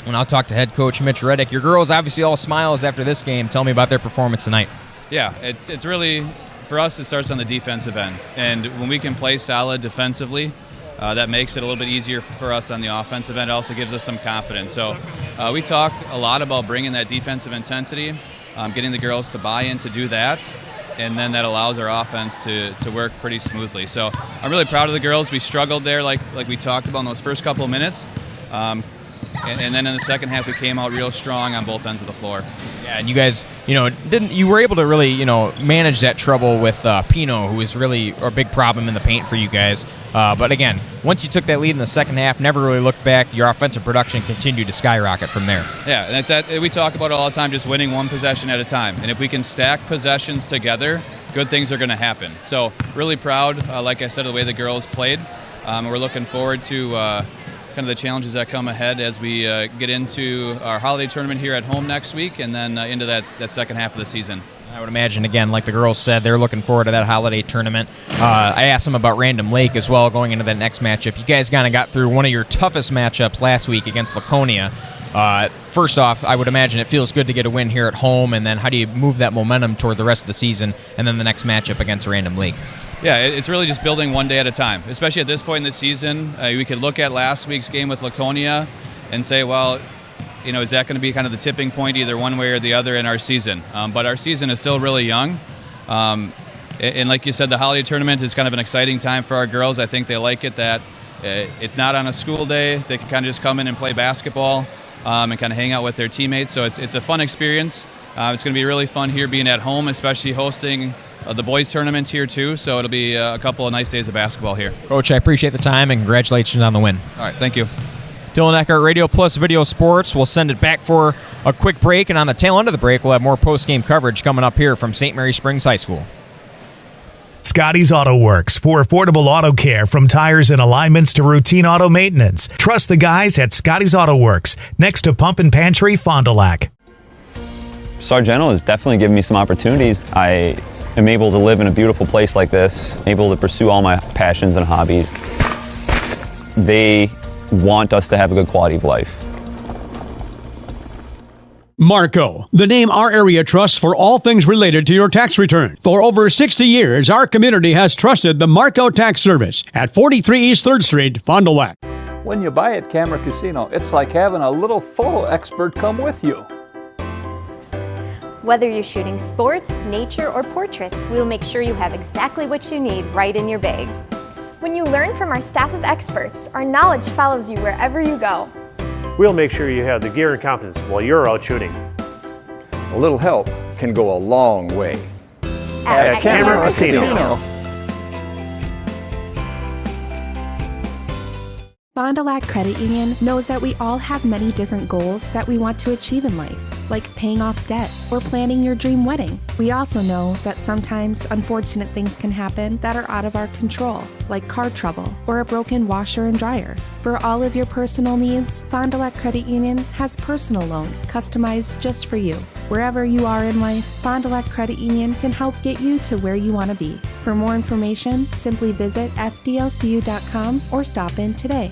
And I'll talk to head coach Mitch Reddick. Your girls obviously all smiles after this game. Tell me about their performance tonight. Yeah, it's really, for us, it starts on the defensive end. And when we can play solid defensively, that makes it a little bit easier for us on the offensive end. It also gives us some confidence. So we talk a lot about bringing that defensive intensity, getting the girls to buy in to do that, and then that allows our offense to work pretty smoothly. So I'm really proud of the girls. We struggled there like we talked about in those first couple of minutes. And then in the second half, we came out real strong on both ends of the floor. Yeah, and you guys, you were able to really, manage that trouble with Pino, who was really a big problem in the paint for you guys. But again, once you took that lead in the second half, never really looked back. Your offensive production continued to skyrocket from there. Yeah, and we talk about it all the time, just winning one possession at a time. And if we can stack possessions together, good things are going to happen. So really proud, like I said, of the way the girls played. We're looking forward to kind of the challenges that come ahead as we get into our holiday tournament here at home next week, and then into that second half of the season. I would imagine, again, like the girls said, they're looking forward to that holiday tournament. I asked them about Random Lake as well going into that next matchup. You guys kind of got through one of your toughest matchups last week against Laconia. First off, I would imagine it feels good to get a win here at home, and then how do you move that momentum toward the rest of the season and then the next matchup against Random Lake? Yeah, it's really just building one day at a time, especially at this point in the season. We could look at last week's game with Laconia and say, well, is that going to be kind of the tipping point either one way or the other in our season? But our season is still really young. And like you said, the holiday tournament is kind of an exciting time for our girls. I think they like it that it's not on a school day. They can kind of just come in and play basketball and kind of hang out with their teammates. So it's a fun experience. It's going to be really fun here being at home, especially hosting the boys tournament here too, so it'll be a couple of nice days of basketball here. Coach, I appreciate the time and congratulations on the win. All right, thank you. Dylan Eckhart, Radio Plus Video Sports. We'll send it back for a quick break, and on the tail end of the break, we'll have more post-game coverage coming up here from St. Mary Springs High School. Scotty's Auto Works for affordable auto care, from tires and alignments to routine auto maintenance. Trust the guys at Scotty's Auto Works, next to Pump and Pantry, Fond du Lac. Sargento has definitely given me some opportunities. I am able to live in a beautiful place like this, able to pursue all my passions and hobbies. They want us to have a good quality of life. Marco, the name our area trusts for all things related to your tax return. For over 60 years, our community has trusted the Marco Tax Service at 43 East 3rd Street, Fond du Lac. When you buy at Camera Casino, it's like having a little photo expert come with you. Whether you're shooting sports, nature, or portraits, we'll make sure you have exactly what you need right in your bag. When you learn from our staff of experts, our knowledge follows you wherever you go. We'll make sure you have the gear and confidence while you're out shooting. A little help can go a long way. At Camera Casino. Fond du Lac Credit Union knows that we all have many different goals that we want to achieve in life. like paying off debt or planning your dream wedding. We also know that sometimes unfortunate things can happen that are out of our control, like car trouble or a broken washer and dryer. For all of your personal needs, Fond du Lac Credit Union has personal loans customized just for you. Wherever you are in life, Fond du Lac Credit Union can help get you to where you want to be. For more information, simply visit fdlcu.com or stop in today.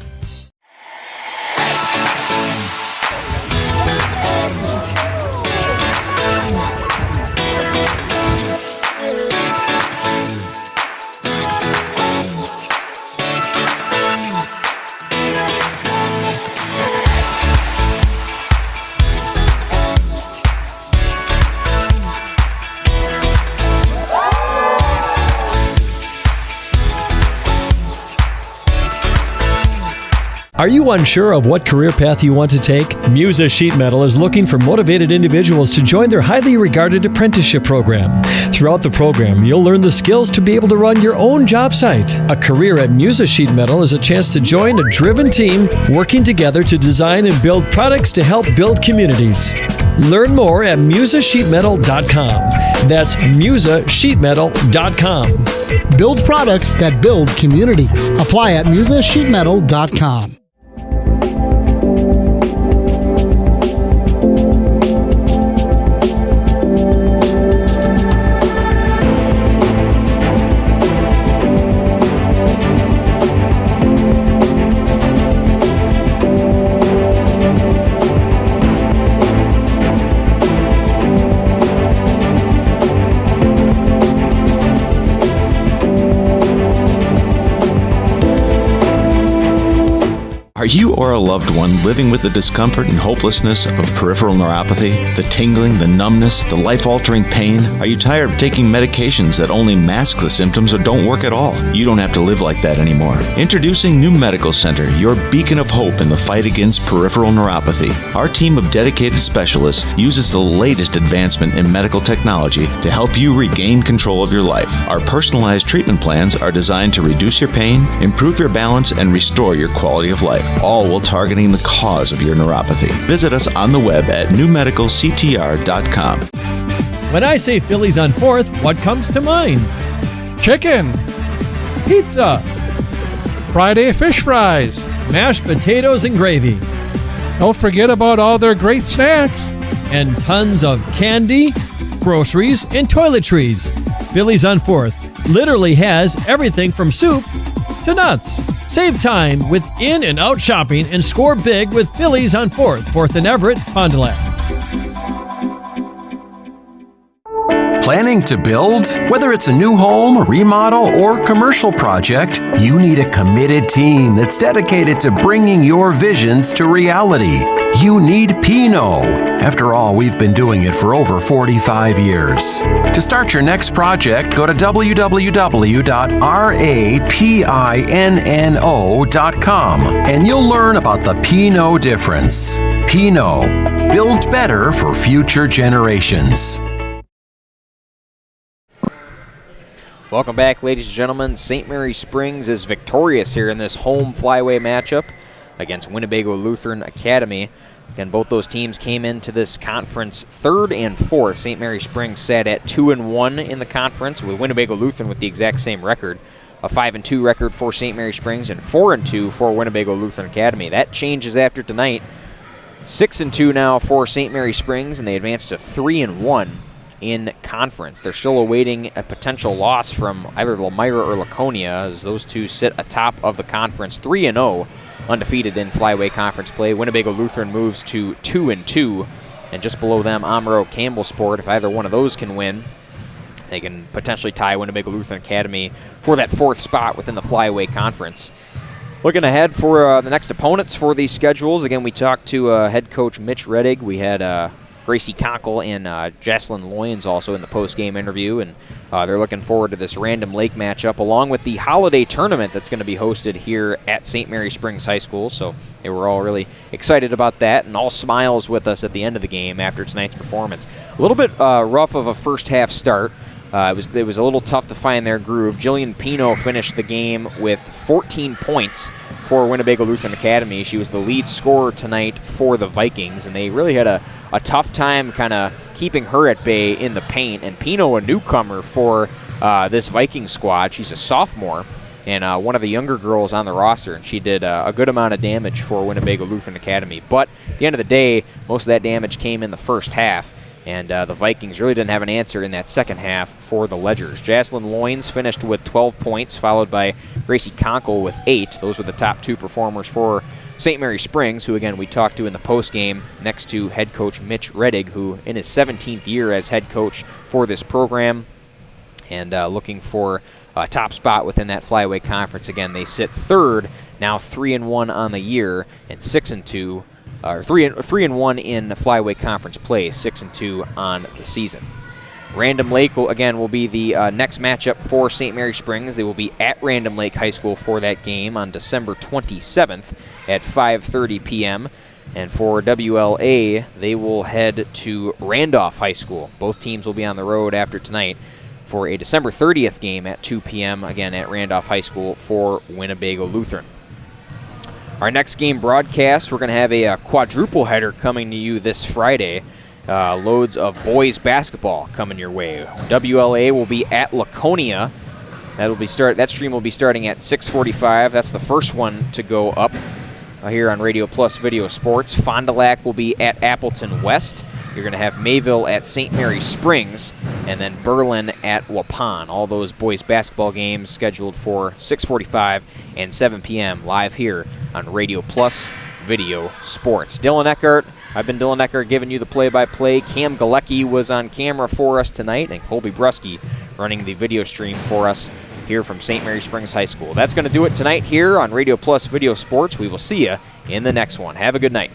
Are you unsure of what career path you want to take? Musa Sheet Metal is looking for motivated individuals to join their highly regarded apprenticeship program. Throughout the program, you'll learn the skills to be able to run your own job site. A career at Musa Sheet Metal is a chance to join a driven team working together to design and build products to help build communities. Learn more at musasheetmetal.com. That's musasheetmetal.com. Build products that build communities. Apply at musasheetmetal.com. Are you or a loved one living with the discomfort and hopelessness of peripheral neuropathy? The tingling, the numbness, the life-altering pain? Are you tired of taking medications that only mask the symptoms or don't work at all? You don't have to live like that anymore. Introducing New Medical Center, your beacon of hope in the fight against peripheral neuropathy. Our team of dedicated specialists uses the latest advancement in medical technology to help you regain control of your life. Our personalized treatment plans are designed to reduce your pain, improve your balance, and restore your quality of life, all while targeting the cause of your neuropathy. Visit us on the web at newmedicalctr.com. When I say Phillies on 4th, what comes to mind? Chicken, Pizza, Friday fish fries, mashed potatoes and gravy. Don't forget about all their great snacks. And tons of candy, groceries, and toiletries. Phillies on 4th literally has everything from soup to nuts. Save time with in and out shopping and score big with Phillies on 4th and Everett, Fond du Lac. Planning to build? Whether it's a new home, remodel, or commercial project, you need a committed team that's dedicated to bringing your visions to reality. You need Pinot. After all, we've been doing it for over 45 years. To start your next project, go to www.rapinno.com and you'll learn about the Pinot difference. Pinot, build better for future generations. Welcome back, ladies and gentlemen. St. Mary Springs is victorious here in this home flyway matchup against Winnebago Lutheran Academy. Again, both those teams came into this conference 3rd and 4th. St. Mary Springs sat at 2-1 in the conference, with Winnebago Lutheran with the exact same record. A 5-2 record for St. Mary Springs and 4-2 for Winnebago Lutheran Academy. That changes after tonight. 6-2 now for St. Mary Springs, and they advance to 3-1 in conference. They're still awaiting a potential loss from either Elmira or Laconia, as those two sit atop of the conference 3-0. Undefeated in flyway conference play. Winnebago Lutheran moves to 2-2, and just below them, Amaro Campbellsport. If either one of those can win, they can potentially tie Winnebago Lutheran Academy for that 4th spot within the flyway conference. Looking ahead for the next opponents for these schedules, again, we talked to head coach Mitch Reddig. We had Gracie Conkle and Jocelyn Loyens also in the post-game interview, and they're looking forward to this Random Lake matchup, along with the holiday tournament that's going to be hosted here at St. Mary Springs High School. So they were all really excited about that, and all smiles with us at the end of the game after tonight's performance. A little bit rough of a first half start. It was a little tough to find their groove. Jillian Pino finished the game with 14 points for Winnebago Lutheran Academy. She was the lead scorer tonight for the Vikings, and they really had a tough time kind of keeping her at bay in the paint. And Pino, a newcomer for this Viking squad, she's a sophomore and one of the younger girls on the roster, and she did a good amount of damage for Winnebago Lutheran Academy. But at the end of the day, most of that damage came in the first half, and the Vikings really didn't have an answer in that second half for the Ledgers. Jaslyn Loins finished with 12 points, followed by Gracie Conkle with 8. Those were the top 2 performers for St. Mary Springs, who, again, we talked to in the postgame, next to head coach Mitch Reddig, who in his 17th year as head coach for this program, and looking for a top spot within that flyweight conference. Again, they sit third, now 3-1 on the year, and 6-2, or 3-1 in flyweight conference play, 6-2 on the season. Random Lake will be the next matchup for St. Mary Springs. They will be at Random Lake High School for that game on December 27th at 5:30 p.m. And for WLA, they will head to Randolph High School. Both teams will be on the road after tonight for a December 30th game at 2 p.m., again at Randolph High School for Winnebago Lutheran. Our next game broadcast, we're going to have a quadruple header coming to you this Friday. Loads of boys basketball coming your way. WLA will be at Laconia. That stream will be starting at 6:45. That's the first one to go up here on Radio Plus Video Sports. Fond du Lac will be at Appleton West. You're going to have Mayville at St. Mary Springs, and then Berlin at Waupun. All those boys basketball games scheduled for 6:45 and 7 p.m. live here on Radio Plus Video Sports. Dylan Eckert, I've been Dylan Eckert giving you the play-by-play. Cam Galecki was on camera for us tonight, and Colby Brusky running the video stream for us here from St. Mary Springs High School. That's going to do it tonight here on Radio Plus Video Sports. We will see you in the next one. Have a good night.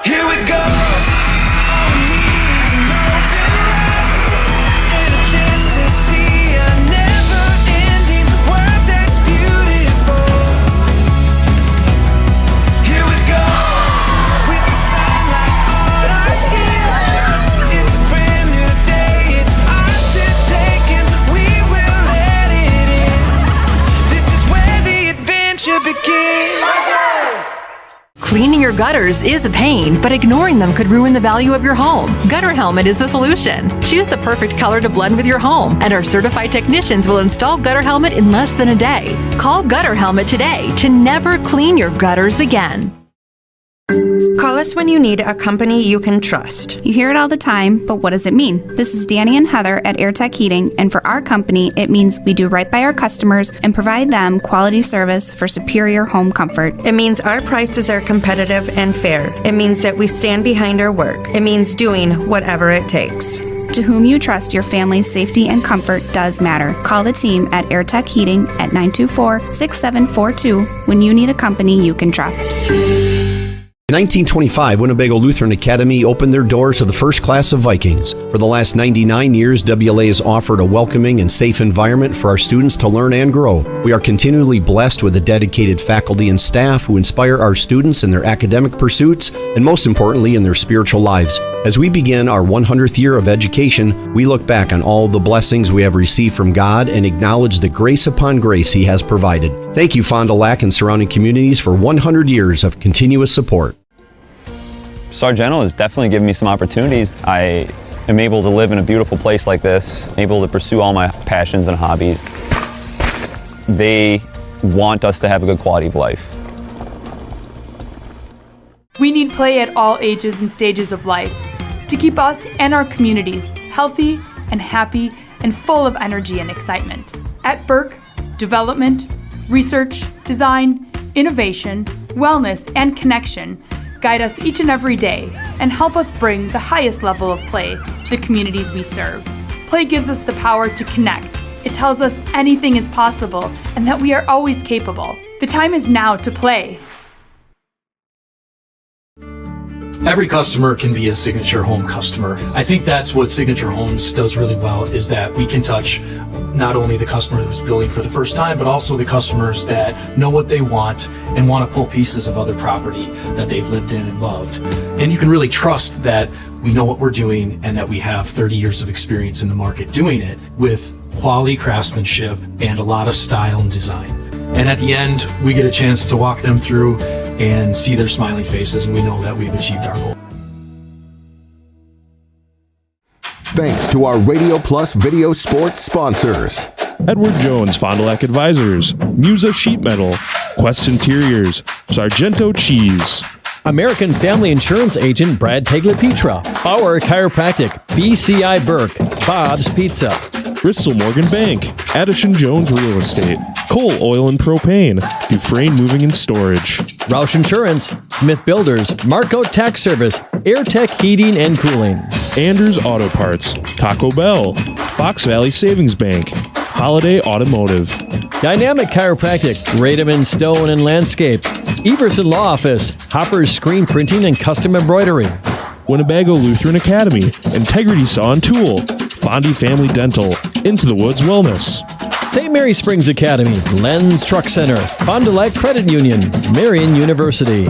Here we go. Cleaning your gutters is a pain, but ignoring them could ruin the value of your home. Gutter Helmet is the solution. Choose the perfect color to blend with your home, and our certified technicians will install Gutter Helmet in less than a day. Call Gutter Helmet today to never clean your gutters again. Call us when you need a company you can trust. You hear it all the time, but what does it mean? This is Danny and Heather at AirTech Heating, and for our company, it means we do right by our customers and provide them quality service for superior home comfort. It means our prices are competitive and fair. It means that we stand behind our work. It means doing whatever it takes. To whom you trust, your family's safety and comfort does matter. Call the team at AirTech Heating at 924-6742 when you need a company you can trust. In 1925, Winnebago Lutheran Academy opened their doors to the first class of Vikings. For the last 99 years, WLA has offered a welcoming and safe environment for our students to learn and grow. We are continually blessed with a dedicated faculty and staff who inspire our students in their academic pursuits and, most importantly, in their spiritual lives. As we begin our 100th year of education, we look back on all the blessings we have received from God and acknowledge the grace upon grace He has provided. Thank you, Fond du Lac and surrounding communities, for 100 years of continuous support. Sargento has definitely given me some opportunities. I am able to live in a beautiful place like this, able to pursue all my passions and hobbies. They want us to have a good quality of life. We need play at all ages and stages of life to keep us and our communities healthy and happy and full of energy and excitement. At Burke, development, research, design, innovation, wellness, and connection guide us each and every day and help us bring the highest level of play to the communities we serve. Play gives us the power to connect. It tells us anything is possible and that we are always capable. The time is now to play. Every customer can be a Signature Home customer. I think that's what Signature Homes does really well, is that we can touch not only the customer who's building for the first time, but also the customers that know what they want and want to pull pieces of other property that they've lived in and loved. And you can really trust that we know what we're doing and that we have 30 years of experience in the market doing it with quality craftsmanship and a lot of style and design. And at the end, we get a chance to walk them through and see their smiling faces, and we know that we've achieved our goal. Thanks to our Radio Plus Video Sports sponsors. Edward Jones Fond du Lac Advisors, Musa Sheet Metal, Quest Interiors, Sargento Cheese, American Family Insurance Agent Brad Tagliapietra, Bauer Chiropractic, BCI Burke, Bob's Pizza, Bristol Morgan Bank, Addison Jones Real Estate, Cole Oil and Propane, Dufresne Moving and Storage, Roush Insurance, Smith Builders, Marco Tax Service, AirTech Heating and Cooling, Andrews Auto Parts, Taco Bell, Fox Valley Savings Bank, Holiday Automotive, Dynamic Chiropractic, Radom & Stone and Landscape, Everson Law Office, Hopper's Screen Printing and Custom Embroidery, Winnebago Lutheran Academy, Integrity Saw and Tool, Fondy Family Dental, Into the Woods Wellness, St. Mary Springs Academy, Lens Truck Center, Fond du Lac Credit Union, Marion University,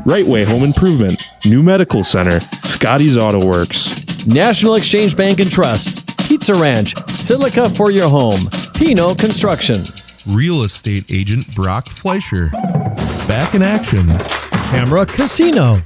Right Way Home Improvement, New Medical Center, Scotty's Auto Works, National Exchange Bank and Trust, Pizza Ranch, Silica for your home, Pino Construction, Real estate agent Brock Fleischer. Back in action. Camera Casino,